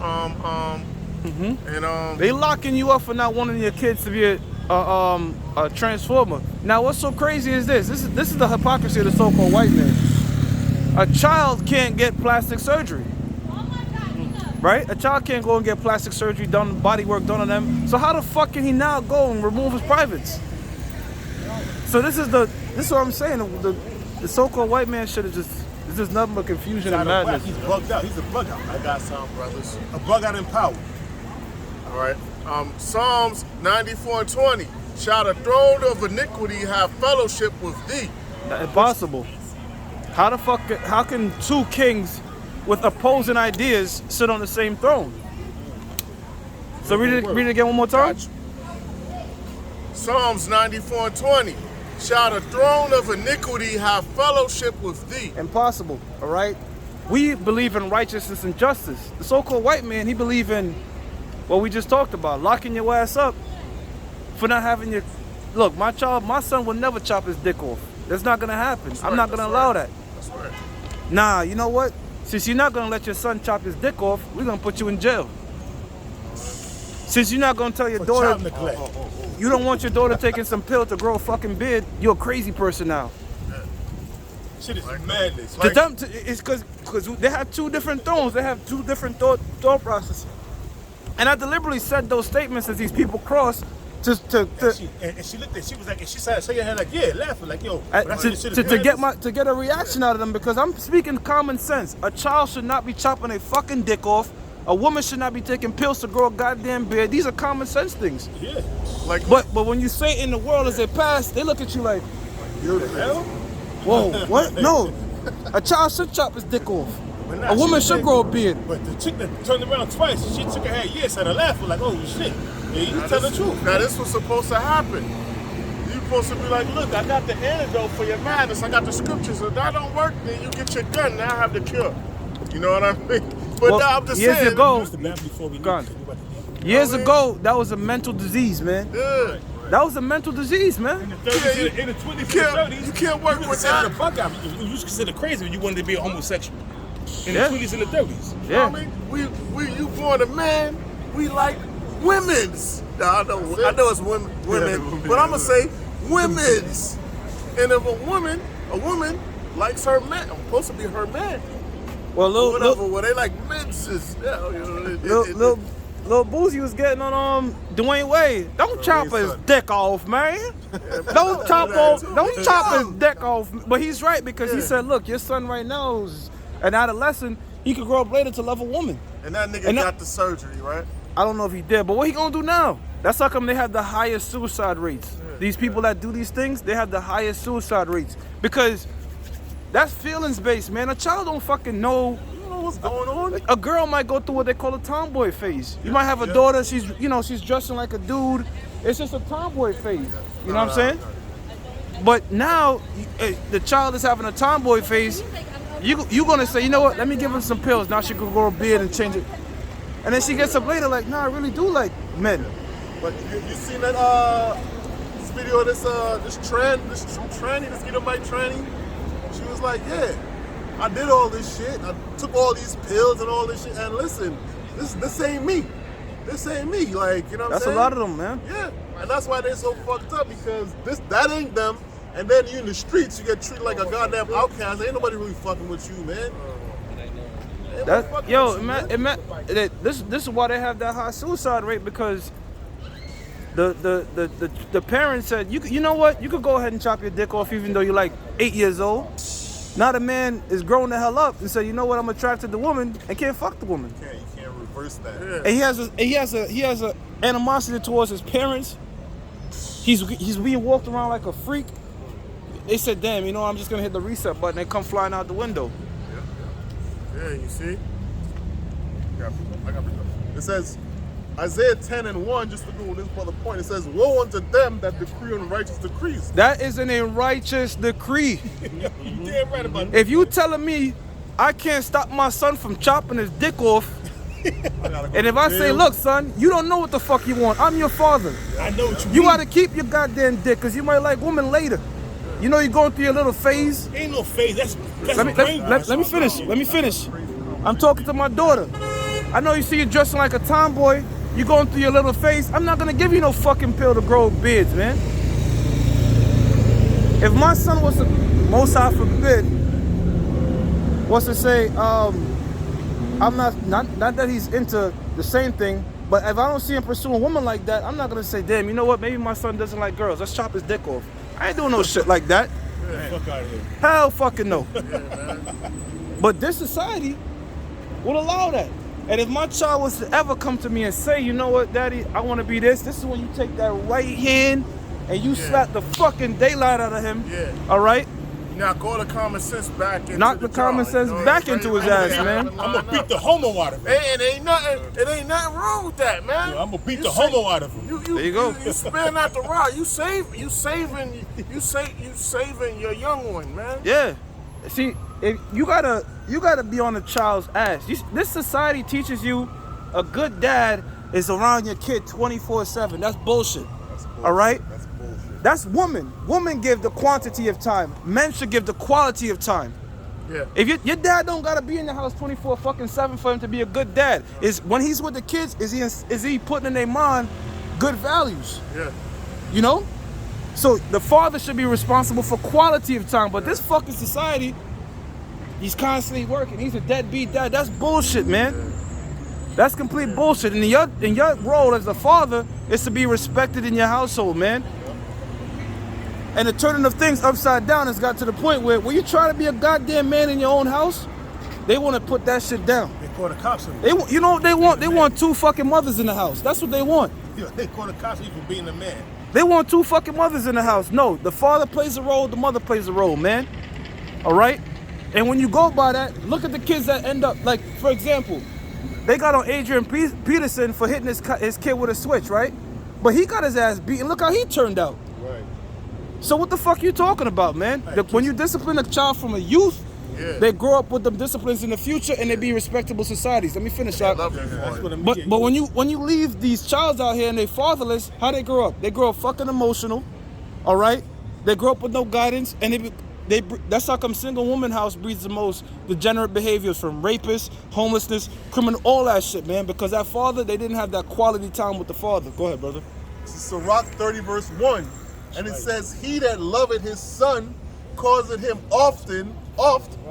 S1: They locking you up for not wanting your kids to be a transformer. Now, what's so crazy is this is the hypocrisy of the so-called white man. A child can't get plastic surgery, right? A child can't go and get plastic surgery done, body work done on them. So how the fuck can he now go and remove his privates? So this is what I'm saying. The so-called white man shit is just nothing but confusion and madness.
S4: He's bugged out. He's a bug out.
S6: I got some, brothers.
S4: A bug out in power.
S6: All right. Psalms 94:20. Shall the throne of iniquity have fellowship with thee?
S1: Impossible. How can 2 kings with opposing ideas sit on the same throne? So read it again one more time.
S6: Psalms 94:20. Shall the throne of iniquity have fellowship with thee?
S1: Impossible, all right? We believe in righteousness and justice. The so-called white man, he believe in what we just talked about, locking your ass up for not having your... Look, my son will never chop his dick off. That's not gonna happen. I'm not gonna allow that.
S6: That's right.
S1: Nah, you know what? Since you're not gonna let your son chop his dick off, we're gonna put you in jail. Since you're not gonna tell your daughter...
S4: Child neglect.
S1: You don't want your daughter taking some pill to grow a fucking beard, you're a crazy person now.
S4: Shit is madness.
S1: To them, it's because they have two different thrones. They have two different thought processes. And I deliberately said those statements as these people cross
S4: And she looked at, she was like, and she started shaking her head like, yeah, laughing like, yo.
S1: to get a reaction out of them, because I'm speaking common sense. A child should not be chopping a fucking dick off. A woman should not be taking pills to grow a goddamn beard. These are common sense things.
S4: Yeah.
S2: Like,
S1: But when you say in the world as they pass, they look at you like,
S4: You the hell?
S1: whoa, what? No. A child should chop his dick off. A woman should grow a beard.
S4: But the chick that turned around twice, she took her head, yes, and her laughing like, oh shit. Yeah, you tell the truth.
S2: Now this was supposed to happen. You supposed to be like, look, I got the antidote for your madness. I got the scriptures. If that don't work, then you get your gun. Now I have the cure. You know what I mean? But
S1: Well,
S2: now I'm just
S1: years
S2: saying.
S1: ago-
S4: What's the man before we
S1: Gone.
S4: leave?
S1: Years ago, that was a mental disease, man.
S2: Yeah.
S1: That was a mental disease, man.
S4: In the 30s, in the 20s,
S2: You
S4: and
S2: can't-
S4: 30s,
S2: you can't work with
S4: considered
S2: that.
S4: the fuck out. You was considered crazy when you wanted to be a homosexual. In
S1: Yeah.
S4: the 20s and the 30s.
S2: You know
S1: Yeah.
S2: what I mean? We you born a man, we like women's. Now, I know it's women, but I'm gonna say women's. And if a woman likes her man, I'm supposed to be her man.
S1: Well,
S2: Whatever, well, they like menses. Yeah, you know,
S1: Lil Boozy was getting on Dwayne Wade. Don't chop his dick off, man. Don't chop his dick off. But he's right, because he said, look, your son right now is an adolescent. He could grow up later to love a woman.
S2: and that nigga
S1: And
S2: got the surgery, right?
S1: I don't know if he did, but what he gonna do now? That's how come they have the highest suicide rates. These people that do these things, they have the highest suicide rates, because that's feelings based, man. A child don't fucking know.
S2: You know what's going on?
S1: A girl might go through what they call a tomboy phase. You might have a daughter, she's dressing like a dude. It's just a tomboy phase. You know what I'm saying? But now the child is having a tomboy phase. You gonna say, you know what? Let me give her some pills. Now she can grow a beard and change it. And then she gets up later like, nah, I really do like men.
S2: But you seen that this video of this tranny, this Edomite tranny? She was like, yeah, I did all this shit. I took all these pills and all this shit. And listen, this ain't me. This ain't me. Like, you know what I'm
S1: That's
S2: saying?
S1: a lot of them, man.
S2: Yeah, and that's why they're so fucked up, because that ain't them. And then you in the streets, you get treated like a goddamn outcast. Ain't nobody really fucking with you, man. Ain't nobody fucking with you, man.
S1: This is why they have that high suicide rate, because the parents said, you know what, you could go ahead and chop your dick off even though you're like 8 years old. Now the man is grown the hell up and said, you know what, I'm attracted to woman and can't fuck the woman.
S2: You can't reverse that.
S1: And he has a animosity towards his parents. He's being walked around like a freak. They said, damn, you know, I'm just gonna hit the reset button and come flying out the window.
S2: Yeah, you see? It says, Isaiah 10:1, just to go this for the point, it says, woe unto them that decree unrighteous decrees.
S1: That is an unrighteous decree.
S4: You damn right about that.
S1: If you telling me I can't stop my son from chopping his dick off, and if I say, look, son, you don't know what the fuck you want. I'm your father.
S4: I know what you
S1: You
S4: mean.
S1: gotta keep your goddamn dick, because you might like women later. You know you're going through your little phase.
S4: Ain't no phase. That's
S1: Let me finish. Let me finish. I'm talking to my daughter. I know you see you dressing like a tomboy. You going through your little phase. I'm not gonna give you no fucking pill to grow beards, man. If my son was to, most I forbid, was to say, I'm not that he's into the same thing, but if I don't see him pursue a woman like that, I'm not gonna say, damn, you know what? Maybe my son doesn't like girls. Let's chop his dick off. I ain't doing no shit like that.
S4: Fuck out of here.
S1: Hell fucking no. But this society would allow that. And if my child was to ever come to me and say, you know what, daddy, I want to be this is when you take that right hand and you slap the fucking daylight out of him.
S2: Yeah.
S1: All right?
S2: Now call the common sense back into
S1: Knock the common
S2: jar,
S1: sense
S2: you know,
S1: back
S2: it's
S1: into his
S2: ready-
S1: ass, man.
S4: I'm gonna beat the homo out of him.
S2: It ain't nothing wrong with that, man.
S4: I'm gonna beat
S2: You
S4: the
S2: say-
S4: homo out of him.
S1: There you go.
S2: You spare not the rod. You saving your young one, man.
S1: Yeah. See, if you gotta be on the child's ass. This society teaches you a good dad is around your kid 24/7. That's bullshit. All right?
S2: That's bullshit.
S1: That's woman. Women give the quantity of time. Men should give the quality of time.
S2: Yeah.
S1: If your dad don't gotta be in the house 24/7 for him to be a good dad, is when he's with the kids, is he putting in their mind good values?
S2: Yeah.
S1: You know? So the father should be responsible for quality of time. But this fucking society, he's constantly working. He's a deadbeat dad. That's bullshit, man. That's complete bullshit. And your role as a father is to be respected in your household, man. And the turning of things upside down has got to the point where when you try to be a goddamn man in your own house, they want to put that shit down.
S4: They call the cops on you.
S1: They want, you know what they want? They want 2 fucking mothers in the house. That's what they want.
S4: They call the cops on you for being a man.
S1: They want 2 fucking mothers in the house. No, the father plays a role, the mother plays a role, man. All right? And when you go by that, look at the kids that end up, like, for example, they got on Adrian Peterson for hitting his kid with a switch, right? But he got his ass beaten. Look how he turned out.
S6: Right.
S1: So what the fuck you talking about, man? When you discipline a child from a youth, they grow up with them disciplines in the future and they be respectable societies. Let me finish out.
S4: That's what I'm
S1: But when you leave these childs out here and they fatherless, how they grow up? They grow up fucking emotional, all right? They grow up with no guidance, and that's how come single woman house breeds the most degenerate behaviors from rapists, homelessness, criminal, all that shit, man. Because that father, they didn't have that quality time with the father. Go ahead, brother.
S2: This is Sirach 30 verse 1. And it says, he that loveth his son causeth him oft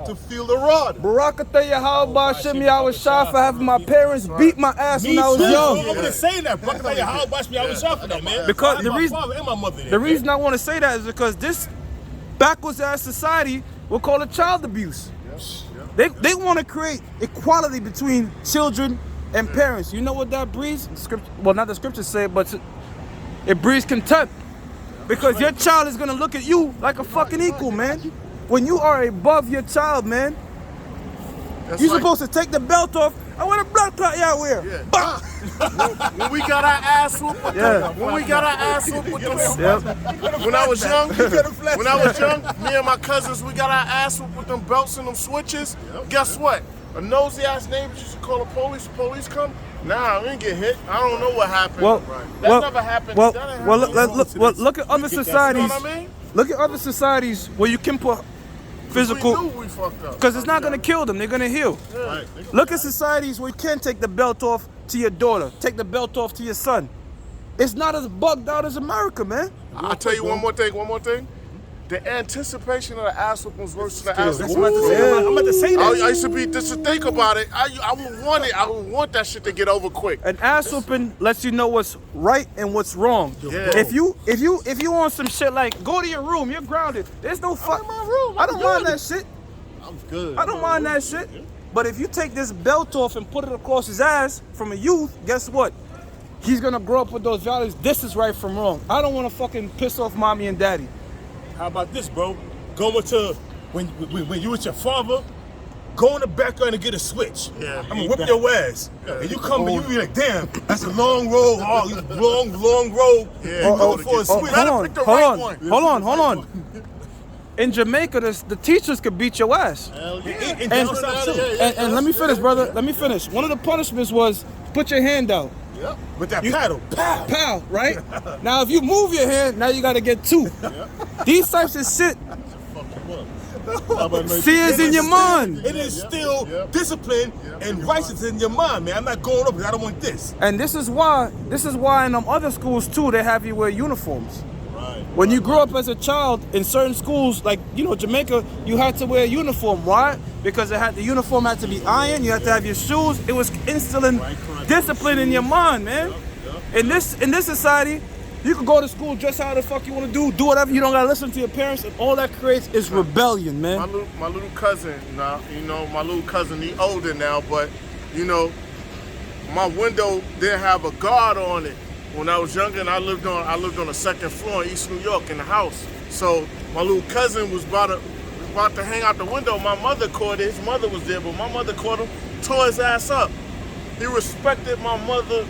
S2: to feel the rod.
S1: Barakatah Yahweh Hashem Yahweh Shah for having my parents beat my ass when I was young.
S4: I'm gonna say that. How about me? I was shocked for that, man.
S1: Because the
S4: my
S1: reason,
S4: father and my mother there,
S1: the
S4: man.
S1: reason I want to say that is because this backwards ass society will call it child abuse. They want to create equality between children and parents. You know what that breeds? Well, not the scriptures say it, but it breeds contempt. Because your child is gonna look at you like a fucking equal, man. When you are above your child, man, you're supposed to take the belt off. I want a blood clot y'all wear.
S2: Yeah.
S1: Bah!
S2: When we got our ass whooped with them, when we got our ass whooped with them, when I was young, me and my cousins, we got our ass whooped with them belts and them switches. Guess what? A nosy ass neighbor used to call the police. Police come. Nah, we didn't get hit. I don't know what happened. That never happened.
S1: Look at other societies.
S2: You know what I mean?
S1: Look at other societies where you can put physical,
S2: We knew we fucked up.
S1: because it's not gonna kill them. They're gonna heal.
S2: Right.
S1: Look at societies where you can take the belt off to your daughter, take the belt off to your son. It's not as bugged out as America, man.
S2: I'll tell you one more thing. The anticipation of the ass whooping was worse than the ass
S4: That's
S2: whooping.
S4: what I'm about to say.
S2: I
S4: That.
S2: used to be just to think about it. I would want it. I would want that shit to get over quick.
S1: An ass whooping lets you know what's right and what's wrong.
S2: Yeah.
S1: If you on some shit like go to your room, you're grounded. There's no fuck. I don't mind that shit.
S6: I'm good.
S1: I don't mind that shit. But if you take this belt off and put it across his ass from a youth, guess what? He's gonna grow up with those values. This is right from wrong. I don't want to fucking piss off mommy and daddy.
S4: How about this, bro? Going to when you with your father, go in the backyard and get a switch.
S2: Yeah.
S4: I'm gonna whip your ass. And you come and you be like, damn, that's a long road. Oh, long road.
S2: Yeah.
S4: You going for a switch.
S1: Hold on. In Jamaica, the teachers could beat your ass.
S4: And
S1: And let me finish, brother. Let me finish. One of the punishments was put your hand out.
S4: with that paddle, pow.
S1: Pow, right? Now, if you move your hand, now you got to get 2. These types of shit, sears in your mind.
S4: It is still discipline and righteousness in your mind, man. I'm not going up because I don't want this.
S1: And this is why in them other schools too, they have you wear uniforms. When you grow up as a child in certain schools, like, Jamaica, you had to wear a uniform. Why? Because the uniform had to be ironed, you had to have your shoes. It was instilling discipline in your mind, man. In this society, you can go to school, dress how the fuck you want to do whatever, you don't gotta listen to your parents, and all that creates is rebellion, man.
S2: My little cousin, he older now, but my window didn't have a guard on it. When I was younger, and I lived on the second floor in East New York in the house. So my little cousin was about to hang out the window. My mother caught it. His mother was there, but my mother caught him, tore his ass up. He respected my mother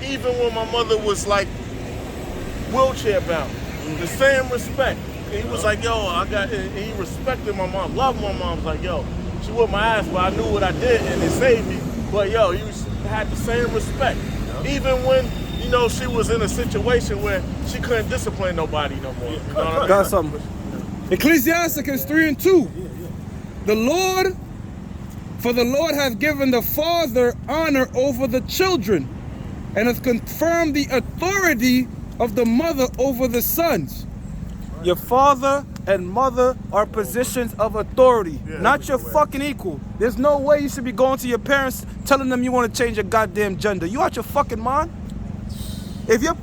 S2: even when my mother was like wheelchair bound. The same respect. He was like, he respected my mom, loved my mom. Was like, she whipped my ass, but I knew what I did and it saved me. But he had the same respect. Even when she was in a situation where she couldn't discipline nobody no more. You know what I mean?
S1: Got something. Ecclesiasticus 3:2. The Lord hath given the father honor over the children, and hath confirmed the authority of the mother over the sons. Your father and mother are positions of authority,
S6: Yeah,
S1: not your
S6: way.
S1: fucking equal. There's no way you should be going to your parents telling them you want to change your goddamn gender. You out your fucking mind? If your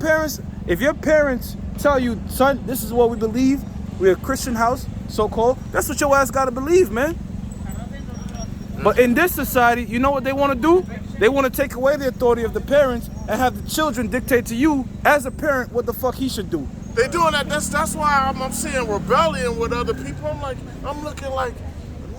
S1: parents tell you, son, this is what we believe, we're a Christian house, so-called, that's what your ass gotta believe, man. But in this society, you know what they want to do? They want to take away the authority of the parents and have the children dictate to you, as a parent, what the fuck he should do.
S6: They doing that. That's why I'm seeing rebellion with other people. I'm looking like,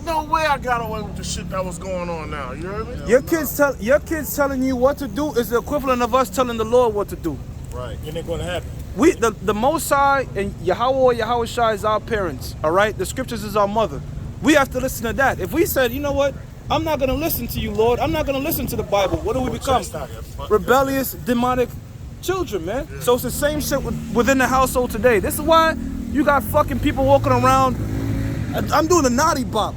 S6: no way I got away with the shit that was going on now. You heard me?
S1: Your kids telling you what to do is the equivalent of us telling the Lord what to do.
S6: Right.
S4: It ain't gonna happen.
S1: We, the Most High and Yahweh or Yahweh Shai is our parents, all right? The scriptures is our mother. We have to listen to that. If we said, you know what? I'm not going to listen to you, Lord. I'm not going to listen to the Bible. What do we become? Rebellious, demonic children, man.
S6: Yeah.
S1: So it's the same shit within the household today. This is why you got fucking people walking around. I'm doing a naughty bop.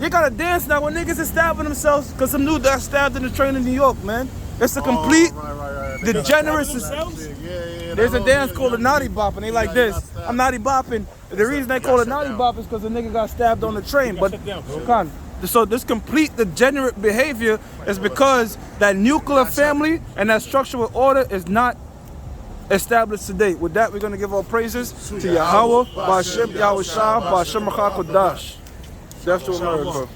S1: You got to dance now when niggas are stabbing themselves because some dude got stabbed in the train in New York, man. It's a complete
S6: Right.
S1: degenerate.
S6: Yeah.
S1: There's a dance called a naughty bop, and they like this. I'm naughty bopping. The reason they call it naughty bop is because the nigga got stabbed on the train. But so this complete degenerate behavior is because that nuclear family and that structural order is not established today. With that, we're gonna give our praises to Yahweh, Ba'ashem Yahweh Shah, Ba'ashem Kodash. Death to America.